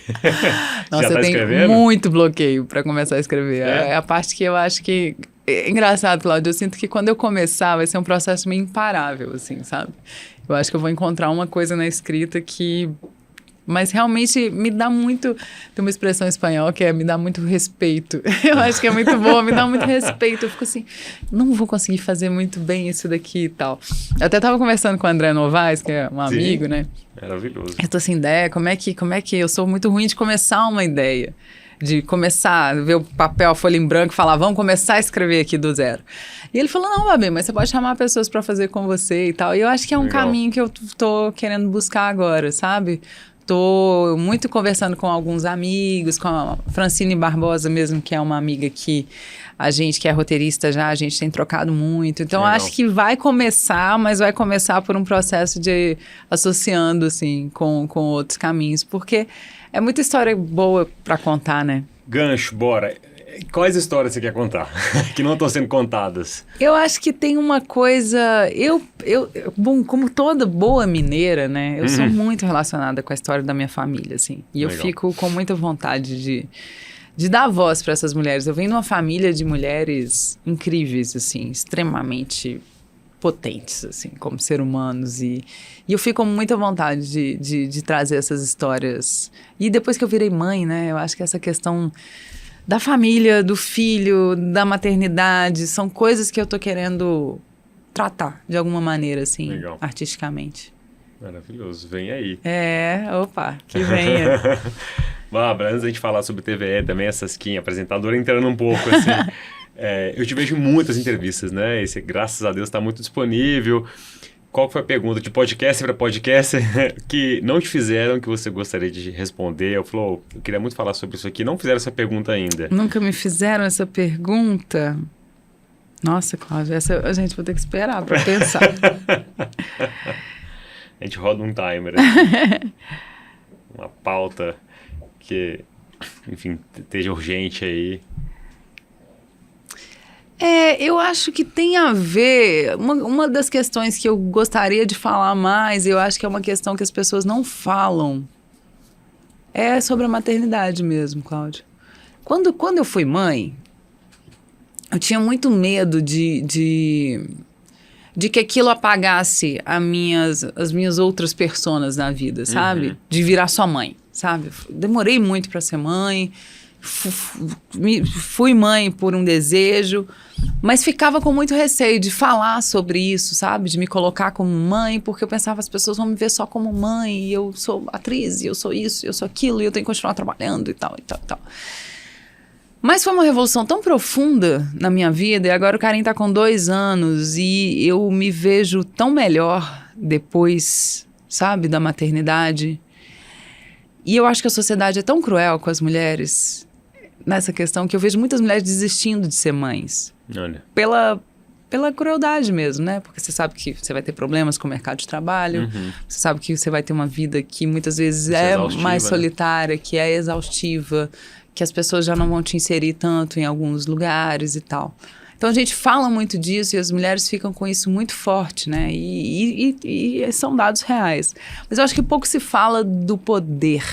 Nossa, já tá eu escrevendo? tenho muito bloqueio pra começar a escrever. É a parte que eu acho que... É engraçado, Cláudio, eu sinto que quando eu começar vai ser um processo meio imparável, assim, sabe? Eu acho que eu vou encontrar uma coisa na escrita que... Mas realmente me dá muito... Tem uma expressão em espanhol que é me dá muito respeito. Eu acho que é muito boa, me dá muito respeito. Eu fico assim, não vou conseguir fazer muito bem isso daqui e tal. Eu até estava conversando com o André Novaes, que é um amigo, né? Maravilhoso. Eu tô sem ideia, como é que... Eu sou muito ruim de começar uma ideia. De começar, ver o papel, a folha em branco e falar, vamos começar a escrever aqui do zero. E ele falou, não, Babi, mas você pode chamar pessoas para fazer com você e tal. E eu acho que é um caminho que eu tô querendo buscar agora, sabe? tô muito conversando com alguns amigos, com a Francine Barbosa mesmo, que é uma amiga que a gente, que é roteirista já, a gente tem trocado muito. Então, Legal. acho que vai começar, mas vai começar por um processo de associando, assim, com outros caminhos. Porque é muita história boa para contar, né? Gancho, bora. Quais histórias você quer contar? Que não estão sendo contadas. Eu acho que tem uma coisa... Bom, como toda boa mineira, né? Eu sou muito relacionada com a história da minha família, assim. E eu Legal. fico com muita vontade de dar voz para essas mulheres. Eu venho de uma família de mulheres incríveis, assim, extremamente potentes, assim, como ser humanos. E eu fico com muita vontade de trazer essas histórias. E depois que eu virei mãe, né? Eu acho que essa questão da família, do filho, da maternidade, são coisas que eu tô querendo tratar de alguma maneira, assim, Legal. artisticamente. Maravilhoso, vem aí. Opa, que venha. Bárbara, antes da gente falar sobre TVE também, essa skin, apresentadora, entrando um pouco, assim, eu te vejo em muitas entrevistas, né? Esse, graças a Deus, está muito disponível. Qual foi a pergunta de podcast para podcast que não te fizeram, que você gostaria de responder? Eu queria muito falar sobre isso aqui. Não fizeram essa pergunta ainda. Nunca me fizeram essa pergunta? Nossa, Cláudia, a gente vai ter que esperar para pensar. A gente roda um timer, assim, uma pauta que, enfim, esteja urgente aí. Eu acho que tem a ver. Uma das questões que eu gostaria de falar mais, eu acho que é uma questão que as pessoas não falam, é sobre a maternidade mesmo, Cláudia. Quando eu fui mãe, eu tinha muito medo de que aquilo apagasse as minhas outras personas na vida, sabe? De virar só mãe, sabe? Demorei muito para ser mãe. Fui mãe por um desejo, mas ficava com muito receio de falar sobre isso, sabe? De me colocar como mãe, porque eu pensava, as pessoas vão me ver só como mãe, e eu sou atriz, e eu sou isso, e eu sou aquilo, e eu tenho que continuar trabalhando, e tal, e tal, e tal. Mas foi uma revolução tão profunda na minha vida, e agora o Karim tá com 2 anos, e eu me vejo tão melhor depois, sabe, da maternidade. E eu acho que a sociedade é tão cruel com as mulheres nessa questão, que eu vejo muitas mulheres desistindo de ser mães. Olha. Pela crueldade mesmo, né? Porque você sabe que você vai ter problemas com o mercado de trabalho, você sabe que você vai ter uma vida que muitas vezes é mais solitária, que é exaustiva, que as pessoas já não vão te inserir tanto em alguns lugares e tal. Então a gente fala muito disso e as mulheres ficam com isso muito forte, né? E são dados reais. Mas eu acho que pouco se fala do poder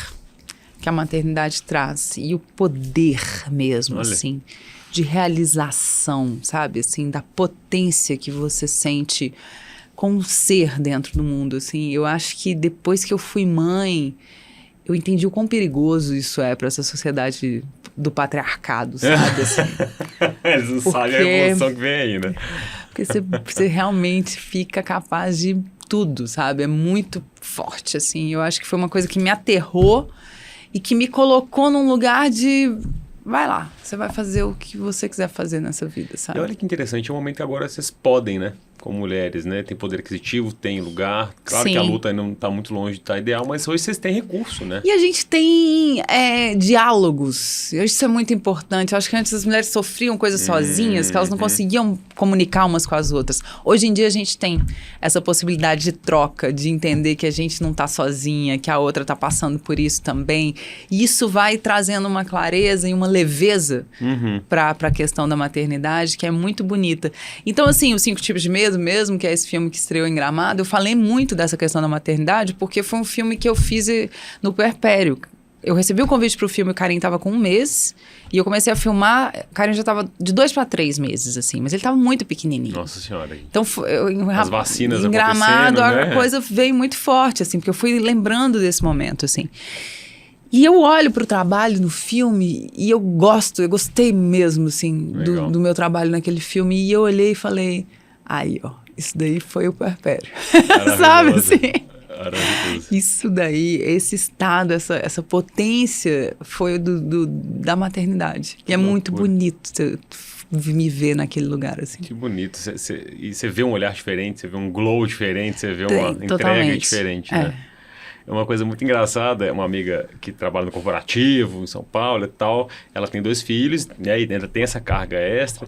que a maternidade traz. E o poder mesmo, Olha. assim, de realização, sabe? Assim, da potência que você sente com o ser dentro do mundo, assim. Eu acho que depois que eu fui mãe, eu entendi o quão perigoso isso é para essa sociedade do patriarcado, sabe? Assim. Eles não sabem a revolução que vem aí, né? Porque você realmente fica capaz de tudo, sabe? É muito forte, assim. Eu acho que foi uma coisa que me aterrou e que me colocou num lugar de... Vai lá, você vai fazer o que você quiser fazer nessa vida, sabe? E olha que interessante, é um momento que agora vocês podem, né? Como mulheres, né? Tem poder aquisitivo, tem lugar. Claro Sim. que a luta ainda não está muito longe de estar ideal, mas hoje vocês têm recurso, né? E a gente tem diálogos. Isso é muito importante. Eu acho que antes as mulheres sofriam coisas sozinhas, que elas não conseguiam comunicar umas com as outras. Hoje em dia a gente tem essa possibilidade de troca, de entender que a gente não está sozinha, que a outra está passando por isso também. E isso vai trazendo uma clareza e uma leveza para a questão da maternidade, que é muito bonita. Então, assim, Os 5 Tipos de Medo mesmo, que é esse filme que estreou em Gramado, eu falei muito dessa questão da maternidade, porque foi um filme que eu fiz no puerpério. Eu recebi o convite para o filme, o Karim estava com 1 mês, e eu comecei a filmar, o Karim já estava de 2 para 3 meses, assim, mas ele estava muito pequenininho. Nossa Senhora. Então, As vacinas em Gramado, acontecendo, né? A coisa veio muito forte, assim, porque eu fui lembrando desse momento, assim. E eu olho pro trabalho no filme e eu gostei mesmo, assim, do meu trabalho naquele filme. E eu olhei e falei, aí, ó, isso daí foi o puerpério. Sabe, assim? Maravilhoso. Isso daí, esse estado, essa potência foi da maternidade. E é muito bonito me ver naquele lugar, assim. Que bonito. E você vê um olhar diferente, você vê um glow diferente, você vê uma entrega totalmente diferente, né? é uma coisa muito engraçada. É uma amiga que trabalha no corporativo, em São Paulo e tal. Ela tem 2 filhos, né? E ainda tem essa carga extra.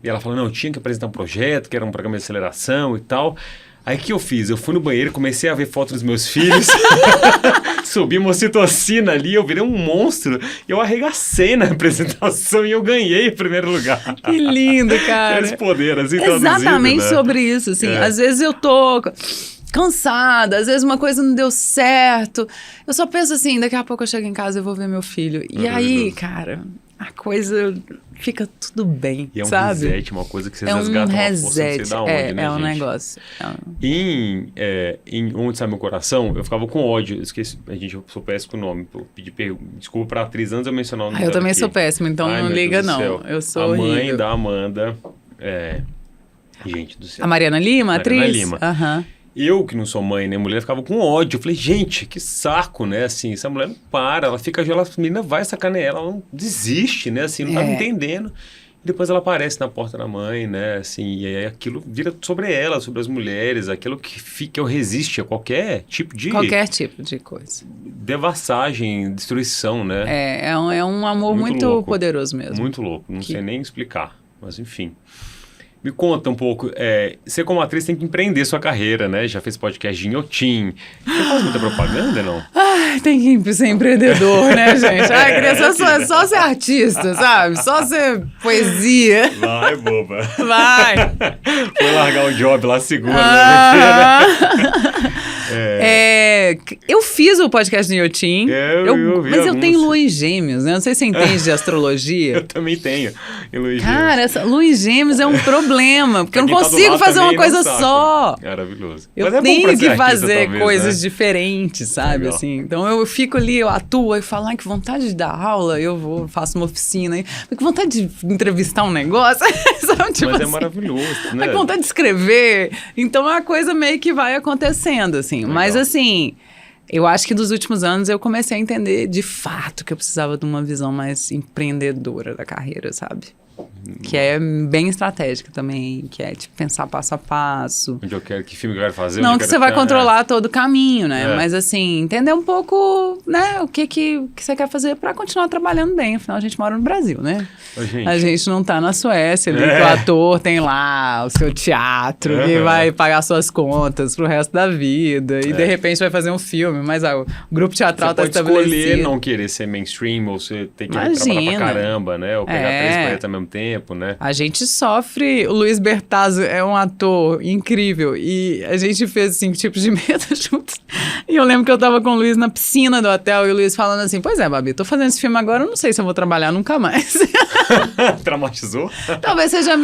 E ela falou, não, eu tinha que apresentar um projeto, que era um programa de aceleração e tal. Aí o que eu fiz? Eu fui no banheiro, comecei a ver fotos dos meus filhos, subi uma ocitocina ali, eu virei um monstro, eu arregacei na apresentação e eu ganhei o primeiro lugar. Que lindo, cara. Esse poder, assim, exatamente, né? sobre isso, assim. Às vezes eu tô cansada, às vezes uma coisa não deu certo. Eu só penso assim, daqui a pouco eu chego em casa e vou ver meu filho. E aí, cara, a coisa fica tudo bem, e é um sabe? reset, uma coisa que vocês é um resgatam reset, uma força, não sei da onde, né, é um gente? negócio. Em Onde Sai Meu Coração, eu ficava com ódio. Esqueci, eu sou péssimo com o nome. Eu pedi desculpa pra atriz antes de eu mencionar o nome Eu dela também aqui. sou péssima, então Ai, não meu liga Deus do não. céu. Eu sou a horrível. mãe da Amanda, gente do céu. A Mariana Lima, Mariana atriz? Lima. Aham. Eu, que não sou mãe nem mulher, ficava com ódio. Eu falei, gente, que saco, né? Assim, essa mulher não para, ela fica, a menina vai sacanear ela não desiste, né? Assim, não tá me entendendo. E depois ela aparece na porta da mãe, né? Assim, e aí aquilo vira sobre ela, sobre as mulheres, aquilo que fica, resiste a qualquer tipo de... Qualquer tipo de coisa. Devassagem, destruição, né? É um amor muito louco. poderoso mesmo. Muito louco, não sei nem explicar, mas enfim. Me conta um pouco, você como atriz tem que empreender sua carreira, né? Já fez podcast de Inhotim. Você faz muita propaganda, não? Ai, tem que ser empreendedor, né, gente? Ai, queria só ser artista, sabe? Só ser poesia. Vai, boba. Vai. Foi largar o job lá, segura. Eu fiz o podcast de Inhotim. Mas eu tenho lua em gêmeos, né? Não sei se você entende de astrologia. Eu também tenho. Cara, lua em gêmeos é um problema, porque eu não consigo fazer uma coisa só. Maravilhoso. Eu tenho que fazer coisas diferentes, sabe? Assim, então eu fico ali, eu atuo e falo, ai, que vontade de dar aula, faço uma oficina, que vontade de entrevistar um negócio, sabe? Tipo mas assim, é maravilhoso, né? Que vontade de escrever. Então a coisa meio que vai acontecendo, assim. Legal. Mas assim, eu acho que dos últimos anos eu comecei a entender de fato que eu precisava de uma visão mais empreendedora da carreira, sabe? Que é bem estratégica também, que é tipo pensar passo a passo. Onde eu quero, que filme que eu quero fazer. Não que você vai controlar todo o caminho, né? Mas assim, entender um pouco, né, o que você quer fazer pra continuar trabalhando bem. Afinal, a gente mora no Brasil, né? A gente não tá na Suécia, ali, que o ator tem lá o seu teatro, que vai pagar suas contas pro resto da vida. E de repente vai fazer um filme, mas o grupo teatral tá estabelecido. Você pode escolher não querer ser mainstream, ou você ter que trabalhar pra caramba, né? Ou pegar 3 projetos ao mesmo tempo, né? A gente sofre. O Luiz Bertazzo é um ator incrível e a gente fez, assim, tipos de meta juntos. E eu lembro que eu tava com o Luiz na piscina do hotel e o Luiz falando assim, pois é, Babi, tô fazendo esse filme agora, eu não sei se eu vou trabalhar nunca mais. Traumatizou? Talvez seja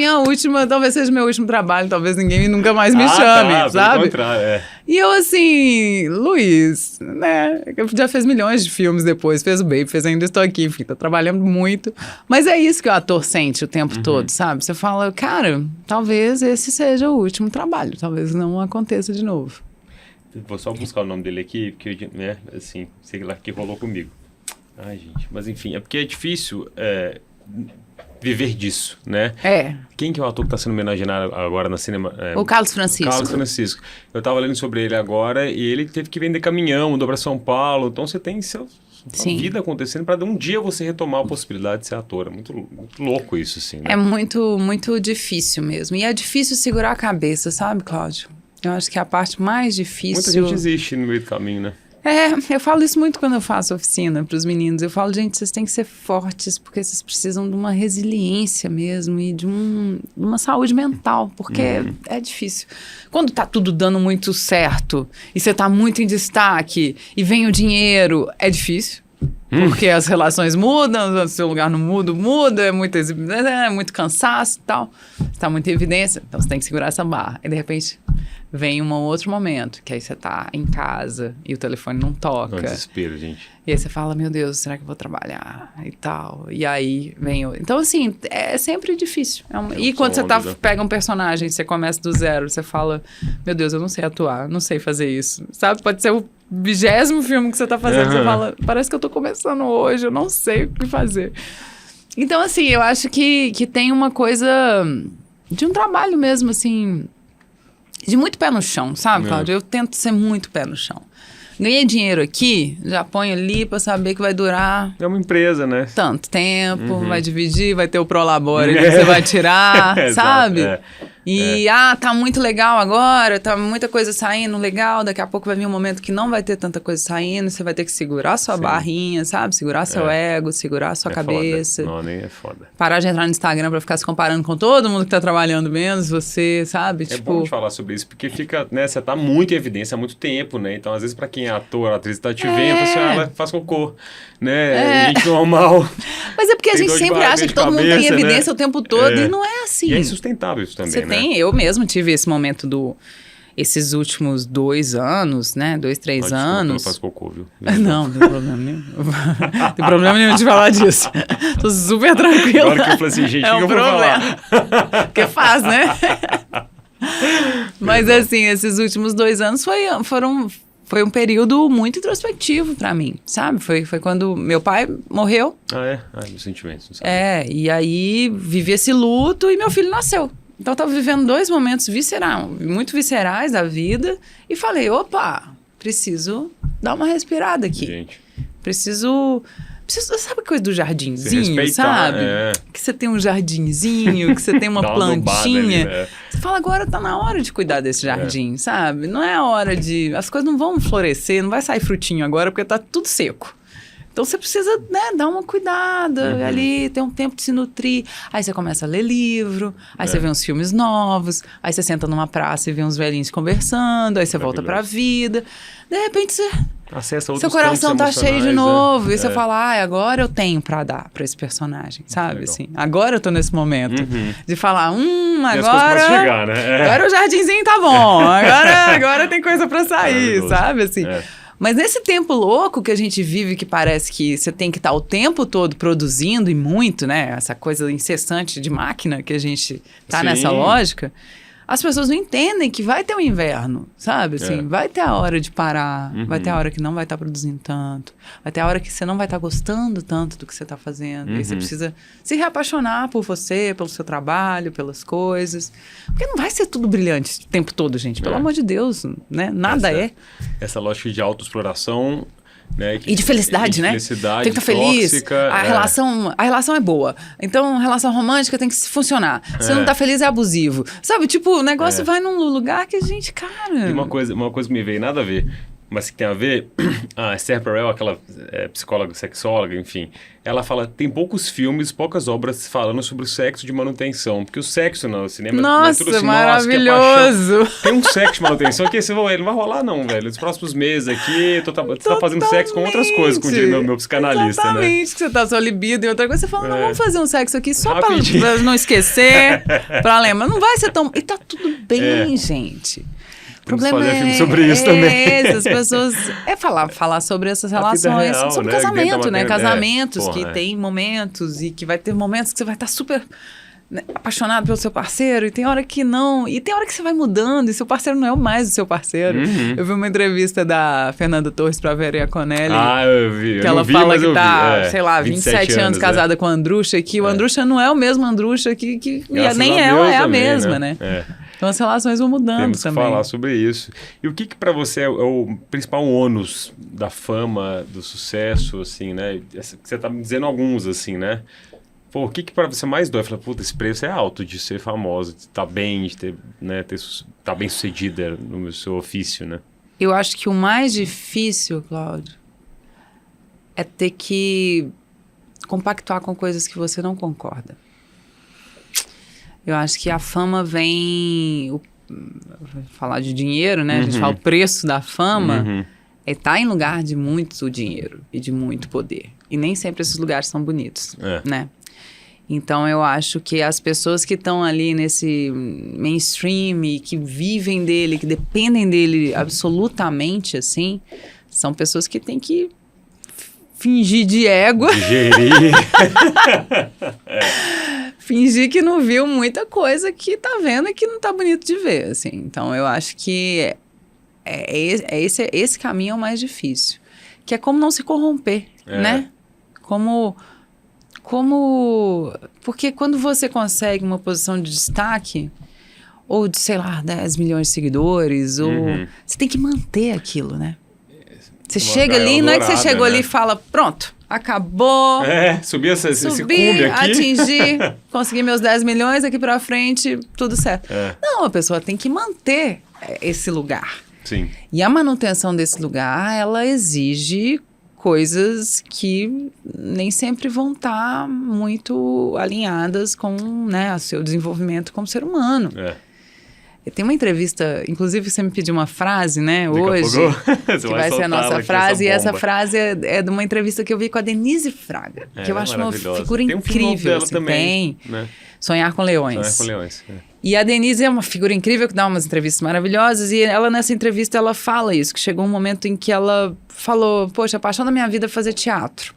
talvez seja meu último trabalho, talvez ninguém nunca mais me chame, sabe? Pelo contrário, E eu assim, Luiz, né, já fez milhões de filmes depois, fez o Baby, fez Ainda Estou Aqui, enfim, tá trabalhando muito. Mas é isso que o ator sente o tempo todo, sabe? Você fala, cara, talvez esse seja o último trabalho, talvez não aconteça de novo. Vou só buscar o nome dele aqui, porque, né, assim, sei lá que rolou comigo. Ai, gente, mas enfim, é porque é difícil viver disso, né? Quem que é o ator que está sendo homenageado agora na cinema? O Carlos Francisco. Carlos Francisco. Eu estava lendo sobre ele agora e ele teve que vender caminhão, mudou para São Paulo, então você tem sua vida acontecendo para um dia você retomar a possibilidade de ser ator. É muito, muito louco isso, assim, né? É muito, muito difícil mesmo. E é difícil segurar a cabeça, sabe, Cláudio? Eu acho que é a parte mais difícil... Muita gente existe no meio do caminho, né? Eu falo isso muito quando eu faço oficina para os meninos. Eu falo, gente, vocês têm que ser fortes porque vocês precisam de uma resiliência mesmo e de uma saúde mental, porque é difícil. Quando tá tudo dando muito certo e você tá muito em destaque e vem o dinheiro, é difícil. Porque as relações mudam, o seu lugar no muda, é muito cansaço e tal. Você tá muito em evidência, então você tem que segurar essa barra. E de repente vem um outro momento, que aí você tá em casa e o telefone não toca. É um desespero, gente. E aí você fala, meu Deus, será que eu vou trabalhar e tal? E aí vem... Então, assim, é sempre difícil. E quando você pega um personagem, você começa do zero, você fala, meu Deus, eu não sei atuar, não sei fazer isso. Sabe? Pode ser o 20º filme que você tá fazendo, você fala, parece que eu tô começando hoje, eu não sei o que fazer. Então, assim, eu acho que tem uma coisa de um trabalho mesmo, assim... De muito pé no chão, sabe, Cláudio? Eu tento ser muito pé no chão. ganhei dinheiro aqui, já ponho ali pra saber que vai durar É uma empresa, né? tanto tempo, vai dividir, vai ter o Prolabore que você vai tirar, sabe? E, tá muito legal agora, tá muita coisa saindo legal, daqui a pouco vai vir um momento que não vai ter tanta coisa saindo, você vai ter que segurar sua barrinha, sabe? Segurar seu ego, segurar sua cabeça. Foda. Não, nem é foda. Parar de entrar no Instagram pra ficar se comparando com todo mundo que tá trabalhando menos, você, sabe? É bom de falar sobre isso, porque fica, né, você tá muito em evidência há muito tempo, né? Então, às vezes, pra quem é ator, atriz, tá te vendo, fala assim, ela faz cocô, né? Gente normal. Mas é porque a gente sempre acha que todo mundo tem evidência o tempo todo, e não é assim. E é insustentável isso também, né? Eu mesmo tive esse momento esses últimos 2 anos, né? 2, 3 anos. Não faz cocô, viu? Não tem problema nenhum. Não tem problema nenhum de falar disso. Tô super tranquila. Agora que eu falei assim, gente, é o que eu vou falar? Porque faz, né? Mas assim, esses últimos 2 anos foi um período muito introspectivo pra mim, sabe? Foi quando meu pai morreu. Meus sentimentos. Não sabe? E aí vivi esse luto e meu filho nasceu. Então eu tava vivendo 2 momentos muito viscerais da vida e falei, opa, preciso dar uma respirada aqui. Gente. Preciso, sabe a coisa do jardinzinho, sabe? Que você tem um jardinzinho, que você tem uma plantinha. Ali, né? Você fala, agora tá na hora de cuidar desse jardim, sabe? Não é a hora as coisas não vão florescer, não vai sair frutinho agora porque tá tudo seco. Então você precisa, né, dar uma cuidada ali, ter um tempo de se nutrir. Aí você começa a ler livro, aí você vê uns filmes novos, aí você senta numa praça e vê uns velhinhos conversando, aí você volta pra vida. De repente você... Acessa seu coração tá cheio de novo. E você fala, agora eu tenho pra dar pra esse personagem, sabe? Assim, agora eu tô nesse momento de falar, agora... chegar, né? Agora o jardinzinho tá bom, agora tem coisa pra sair, sabe? Assim... Mas nesse tempo louco que a gente vive, que parece que você tem que estar o tempo todo produzindo e muito, né? Essa coisa incessante de máquina que a gente tá nessa lógica. As pessoas não entendem que vai ter um inverno, sabe? Assim, vai ter a hora de parar, vai ter a hora que não vai estar produzindo tanto, vai ter a hora que você não vai estar gostando tanto do que você está fazendo. E aí você precisa se reapaixonar por você, pelo seu trabalho, pelas coisas. Porque não vai ser tudo brilhante o tempo todo, gente. Pelo amor de Deus, né? Nada Essa lógica de autoexploração... Né, e de felicidade, né? Felicidade, tem que estar feliz. Tóxica, a relação é boa. Então, relação romântica tem que funcionar. Se não tá feliz, é abusivo. Sabe? Tipo, o negócio vai num lugar que a gente, cara... E uma coisa que me veio nada a ver, mas que tem a ver, a Esther Perel, aquela psicóloga, sexóloga, enfim, ela fala, tem poucos filmes, poucas obras falando sobre o sexo de manutenção, porque o sexo no cinema... Nossa, é tudo assim, maravilhoso! Nossa, tem um sexo de manutenção que ele não vai rolar não, velho. Nos próximos meses aqui, você tá fazendo sexo com outras coisas, como diz meu psicanalista, exatamente, né? que você tá sua libido e outra coisa, você fala, não, vamos fazer um sexo aqui só pra não esquecer, pra lembrar. Não vai ser tão... E tá tudo bem, gente. O problema fazer filme sobre isso também. As pessoas... falar sobre essas relações, real, sobre né? casamento, né? Tendo, casamentos que tem momentos e que vai ter momentos que você vai estar super... né, apaixonado pelo seu parceiro, e tem hora que não, e tem hora que você vai mudando, e seu parceiro não é mais o seu parceiro. Eu vi uma entrevista da Fernanda Torres pra Vera Iaconelli. Eu vi. Que ela fala que tá, sei lá, 27 anos casada com o Andrucha, e que o Andrucha não é o mesmo Andrucha, que nem ela é a mesma, né? Então as relações vão mudando também. Temos que falar também. sobre isso. E o que pra você é o principal ônus da fama, do sucesso, assim, né? Você tá me dizendo alguns, assim, né? Pô, o que pra você mais dói? Fala, puta, esse preço é alto de ser famosa, de estar bem, de ter, né, tá bem sucedida no seu ofício, né? Eu acho que o mais difícil, Cláudio, é ter que compactuar com coisas que você não concorda. Eu acho que a fama vem... falar de dinheiro, né? A gente fala o preço da fama... é estar em lugar de muito dinheiro e de muito poder. E nem sempre esses lugares são bonitos, né? Então, eu acho que as pessoas que estão ali nesse mainstream e que vivem dele, que dependem dele absolutamente, assim, são pessoas que têm que fingir de égua. Digerir. Fingir que não viu muita coisa que tá vendo e que não tá bonito de ver, assim. Então, eu acho que esse caminho é o mais difícil. Que é como não se corromper, né? Porque quando você consegue uma posição de destaque, ou de, sei lá, 10 milhões de seguidores, ou... Você tem que manter aquilo, né? Você chega ali, não é que você chegou ali e fala, pronto, acabou. Subi esse cume aqui. Atingi, consegui meus 10 milhões aqui pra frente, tudo certo. Não, a pessoa tem que manter esse lugar. Sim. E a manutenção desse lugar, ela exige coisas que nem sempre vão estar muito alinhadas com, né, o seu desenvolvimento como ser humano. Tem uma entrevista, inclusive você me pediu uma frase, né, hoje, que vai ser a nossa frase, e essa frase é de uma entrevista que eu vi com a Denise Fraga, que eu acho uma figura incrível. Dela também, tem, né? Sonhar com Leões. Sonhar com Leões. E a Denise é uma figura incrível que dá umas entrevistas maravilhosas, e ela nessa entrevista ela fala isso, que chegou um momento em que ela falou, poxa, a paixão da minha vida é fazer teatro.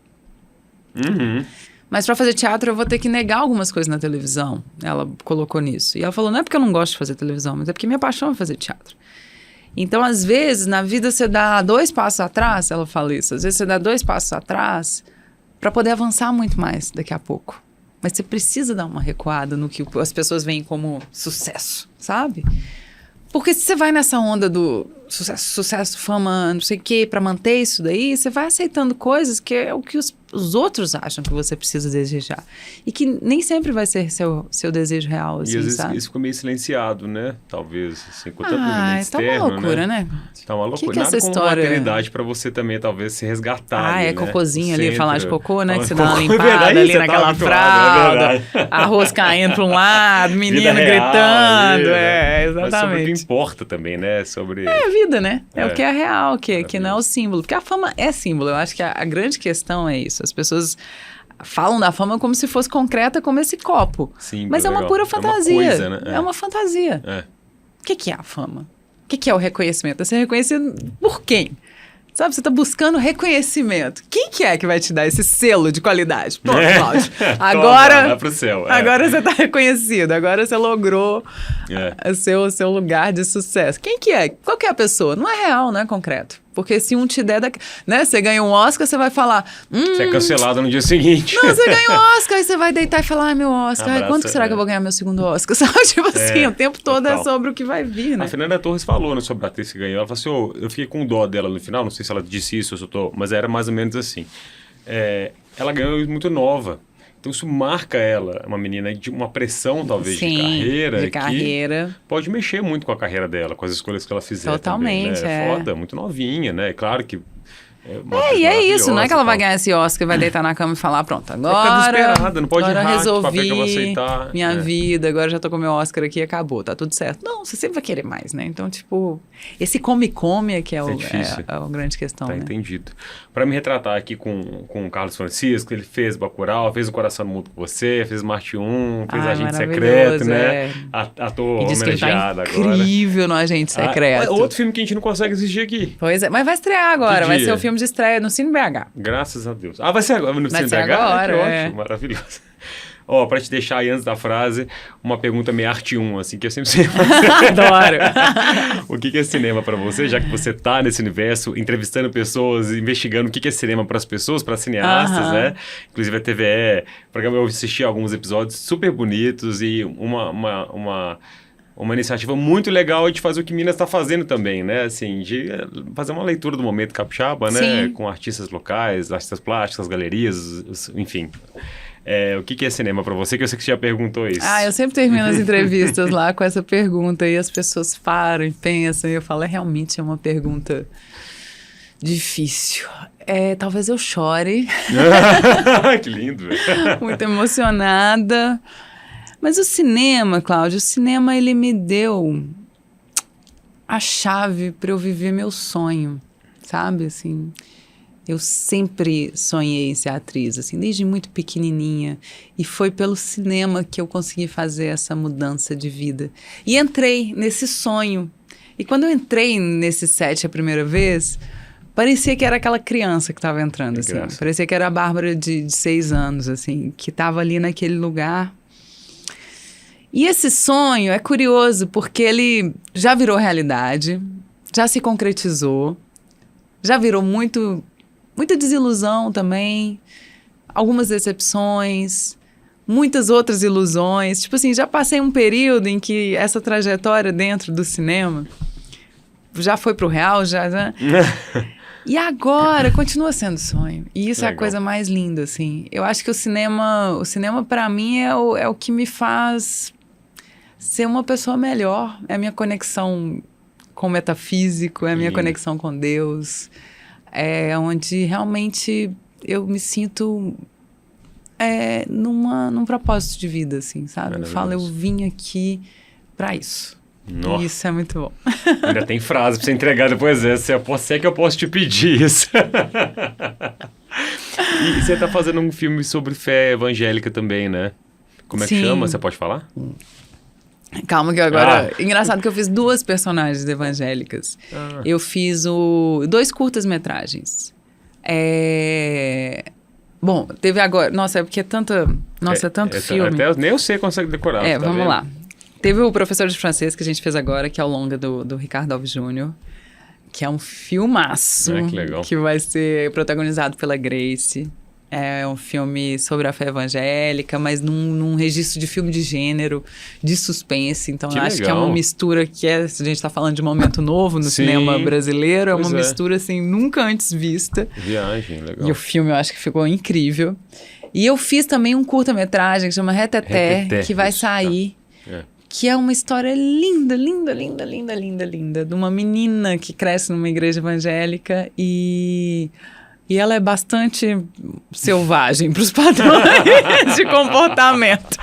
Mas para fazer teatro eu vou ter que negar algumas coisas na televisão. Ela colocou nisso. E ela falou, não é porque eu não gosto de fazer televisão, mas é porque minha paixão é fazer teatro. Então, às vezes, na vida você dá 2 passos atrás, ela fala isso, às vezes você dá 2 passos atrás para poder avançar muito mais daqui a pouco. Mas você precisa dar uma recuada no que as pessoas veem como sucesso, sabe? Porque se você vai nessa onda do sucesso, fama, não sei o quê, pra manter isso daí, você vai aceitando coisas que é o que os outros acham que você precisa desejar. E que nem sempre vai ser seu desejo real, assim, e às vezes sabe? isso ficou meio silenciado, né? Talvez, assim, com tanto movimento tá externo, uma loucura, né? Tá uma loucura. Que Nada essa como história... maternidade pra você também, talvez, se resgatar. É né? cocôzinho ali, Sempre. falar de cocô, né? Que você dá uma Cocô, limpada verdade, ali você naquela tava habituado, fralda, arroz caindo pra um lado, menino Vida real gritando. ali, né? Exatamente. Mas sobre o que importa também, né? Sobre... É a vida, né? É o que é real, que Maravilha. não é o símbolo. Porque a fama é símbolo. Eu acho que a grande questão é isso. As pessoas falam da fama como se fosse concreta, como esse copo. Sim, mas é uma legal. pura É uma fantasia. coisa, né? É uma fantasia. O que é a fama? O que é o reconhecimento? É ser reconhecido por quem? Sabe, você está buscando reconhecimento. Quem que é que vai te dar esse selo de qualidade? Pronto, Cláudio. Agora, vai pro céu. agora você está reconhecido. Agora você logrou o seu lugar de sucesso. Quem que é? Qual que é a pessoa? Não é real, não é concreto. Porque se um te der... né, você ganha um Oscar, você vai falar... Você é cancelado no dia seguinte. Não, você ganha um Oscar, aí você vai deitar e falar... Ai, meu Oscar. Ai, quanto que será que eu vou ganhar meu segundo Oscar? Sabe? Tipo assim, o tempo todo total. é sobre o que vai vir, né? A Fernanda Torres falou, né, sobre a atriz que ganhou. Ela falou assim, eu fiquei com dó dela no final. Não sei se ela disse isso, mas era mais ou menos assim. Ela ganhou muito nova. Então isso marca ela, uma menina de uma pressão talvez Sim, de carreira. Que pode mexer muito com a carreira dela, com as escolhas que ela fizer. Totalmente, também, né? Foda, muito novinha, né? Claro que... E é isso, não é que ela vai ganhar esse Oscar e vai deitar na cama e falar, pronto, agora desesperada, não pode agora errar, resolvi que eu vou aceitar. minha vida, agora já tô com meu Oscar aqui e acabou, tá tudo certo. Não, você sempre vai querer mais, né? Então, tipo, esse come-come é que é a grande questão, tá, né? Entendido. Pra me retratar aqui com o Carlos Francisco, ele fez Bacurau, fez O Coração do Mundo com você, fez Marte 1, fez Agente Secreto, né? Ator homenageado agora. Incrível no Agente Secreto. Outro filme que a gente não consegue assistir aqui. Pois é, mas vai estrear agora, vai ser o filme de estreia no Cine BH. Graças a Deus. Vai ser agora no Cine BH? Agora, que ótimo, maravilhoso. Pra te deixar aí antes da frase, uma pergunta meio arte 1, assim, que eu sempre sei fazer. Adoro. O que é cinema pra você, já que você tá nesse universo, entrevistando pessoas, investigando o que é cinema pras pessoas, pras cineastas, né? Inclusive a TVE, programa eu assisti alguns episódios super bonitos e uma iniciativa muito legal de fazer o que Minas está fazendo também, né? Assim, de fazer uma leitura do momento capixaba, né? Sim. Com artistas locais, artistas plásticos, galerias, enfim. O que é cinema para você? Que eu sei que você já perguntou isso. Eu sempre termino as entrevistas lá com essa pergunta e as pessoas param e pensam e eu falo, realmente é uma pergunta difícil. Talvez eu chore. Que lindo. Muito emocionada. Mas o cinema, Cláudio, ele me deu a chave para eu viver meu sonho, sabe? Assim, eu sempre sonhei em ser atriz, assim, desde muito pequenininha. E foi pelo cinema que eu consegui fazer essa mudança de vida. E entrei nesse sonho. E quando eu entrei nesse set a primeira vez, parecia que era aquela criança que estava entrando, assim. Parecia que era a Bárbara de 6 anos, assim, que estava ali naquele lugar. E esse sonho é curioso porque ele já virou realidade, já se concretizou, já virou muita desilusão também, algumas decepções, muitas outras ilusões. Tipo assim, já passei um período em que essa trajetória dentro do cinema já foi pro real, já. E agora continua sendo sonho. E isso é a Legal. coisa mais linda, assim. Eu acho que o cinema para mim é o que me faz ser uma pessoa melhor. É a minha conexão com o metafísico, é a minha Lindo. conexão com Deus. É onde realmente eu me sinto num propósito de vida, assim, sabe? Eu falo, eu vim aqui pra isso. Nossa. E isso é muito bom. Ainda tem frase pra você entregar depois dessa. Se é que eu posso te pedir isso. E você tá fazendo um filme sobre fé evangélica também, né? Como é que Sim. chama? Você pode falar? Calma que agora... Engraçado que eu fiz 2 personagens evangélicas. Eu fiz 2 curtas-metragens. Bom, teve agora... Nossa, é porque é tanta... Nossa, é tanto filme. Até nem eu sei consegue decorar. tá Vamos vendo? lá. Teve o Professor de Francês que a gente fez agora, que é o longa do Ricardo Alves Júnior, que é um filmaço. Que legal. Que vai ser protagonizado pela Grace. É um filme sobre a fé evangélica, mas num registro de filme de gênero, de suspense. Então, Que eu acho que é legal. uma mistura se a gente está falando de momento novo no Sim. cinema brasileiro, é Pois uma é. mistura, assim, nunca antes vista. Viagem, legal. E o filme eu acho que ficou incrível. E eu fiz também um curta-metragem que chama Reteté, Reteté, que vai isso, sair. É. Que é uma história linda, linda, linda, linda, linda, linda. De uma menina que cresce numa igreja evangélica e ela é bastante selvagem para os padrões de comportamento.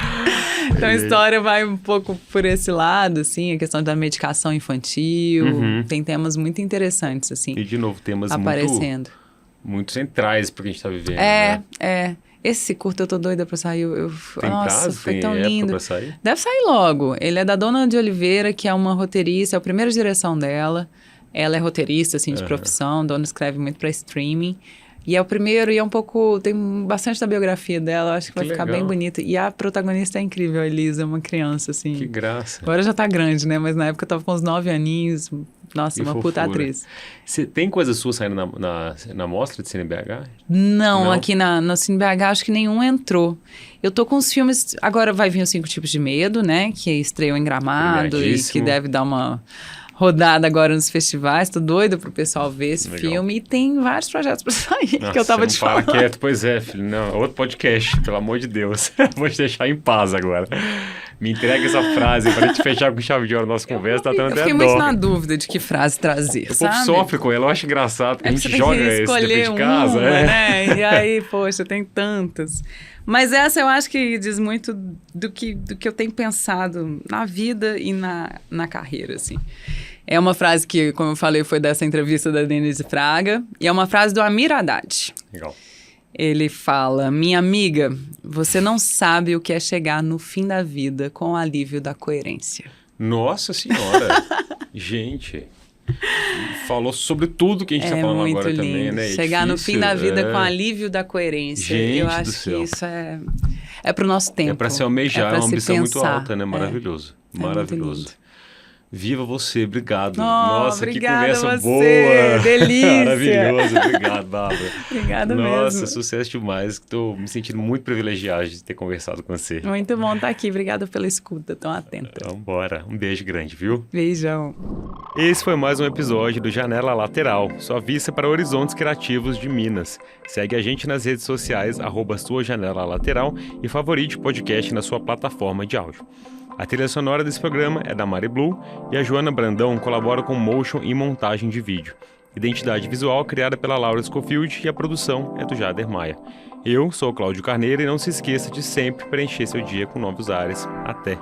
Então a história vai um pouco por esse lado, assim, a questão da medicação infantil. Tem temas muito interessantes, assim, E de novo, temas aparecendo. muito centrais para o que a gente está vivendo. né? Esse curto eu tô doida pra sair. Tem Nossa, prazo? foi Tem tão época lindo. pra sair? Deve sair logo. Ele é da Dona de Oliveira, que é uma roteirista, é a primeira direção dela. Ela é roteirista, assim, de profissão. Dona escreve muito pra streaming. E é o primeiro, e é um pouco... Tem bastante da biografia dela, eu acho que vai ficar legal. bem bonito. E a protagonista é incrível, a Elisa, uma criança, assim. Que graça. Agora já tá grande, né? Mas na época eu tava com uns 9 aninhos. Nossa, Que uma puta fofura. atriz. Tem coisa sua saindo na mostra de CNBH? Não, Não? aqui no Cine BH acho que nenhum entrou. Eu tô com os filmes... Agora vai vir os 5 Tipos de Medo, né? Que estreou em Gramado e que Premiadíssimo. deve dar uma rodada agora nos festivais. Tô doida pro pessoal ver esse Legal. filme. E tem vários projetos pra sair Nossa, que eu tava você te não para falando. quieto. Pois é, filho. Não, outro podcast, pelo amor de Deus. Vou te deixar em paz agora. Me entrega essa frase pra gente fechar com chave de ouro a nossa conversa. Tá dando Eu até fiquei dó. muito na dúvida de que frase trazer, O povo sabe? sofre com ela, eu acho engraçado, porque É a que gente você joga tem que esse escolher dever de casa. uma, né? E aí, poxa, tem tantas. Mas essa eu acho que diz muito do que eu tenho pensado na vida e na carreira, assim. É uma frase que, como eu falei, foi dessa entrevista da Denise Fraga. E é uma frase do Amir Haddad. Legal. Ele fala: minha amiga, você não sabe o que é chegar no fim da vida com o alívio da coerência. Nossa Senhora. Gente, falou sobre tudo que a gente tá falando muito agora lindo. também, né? É Chegar no difícil, fim da vida com o alívio da coerência. Gente eu do acho céu. que isso é pro nosso tempo. É pra se almejar, é pra uma se ambição muito pensar. alta, né? Maravilhoso. É muito Maravilhoso. lindo. Viva você, obrigado. Oh, Nossa, que obrigada conversa a você, boa. delícia. Maravilhoso, obrigado, Bárbara. Obrigada Nossa, mesmo. sucesso demais. Tô me sentindo muito privilegiado de ter conversado com você. Muito bom estar aqui. Obrigada pela escuta tão atenta. Vambora. Um beijo grande, viu? Beijão. Esse foi mais um episódio do Janela Lateral, sua vista para horizontes criativos de Minas. Segue a gente nas redes sociais, @sua janela lateral e favorite o podcast na sua plataforma de áudio. A trilha sonora desse programa é da Mari Blue e a Joana Brandão colabora com motion e montagem de vídeo. Identidade visual criada pela Laura Scofield e a produção é do Jader Maia. Eu sou o Cláudio Carneiro e não se esqueça de sempre preencher seu dia com novos ares. Até!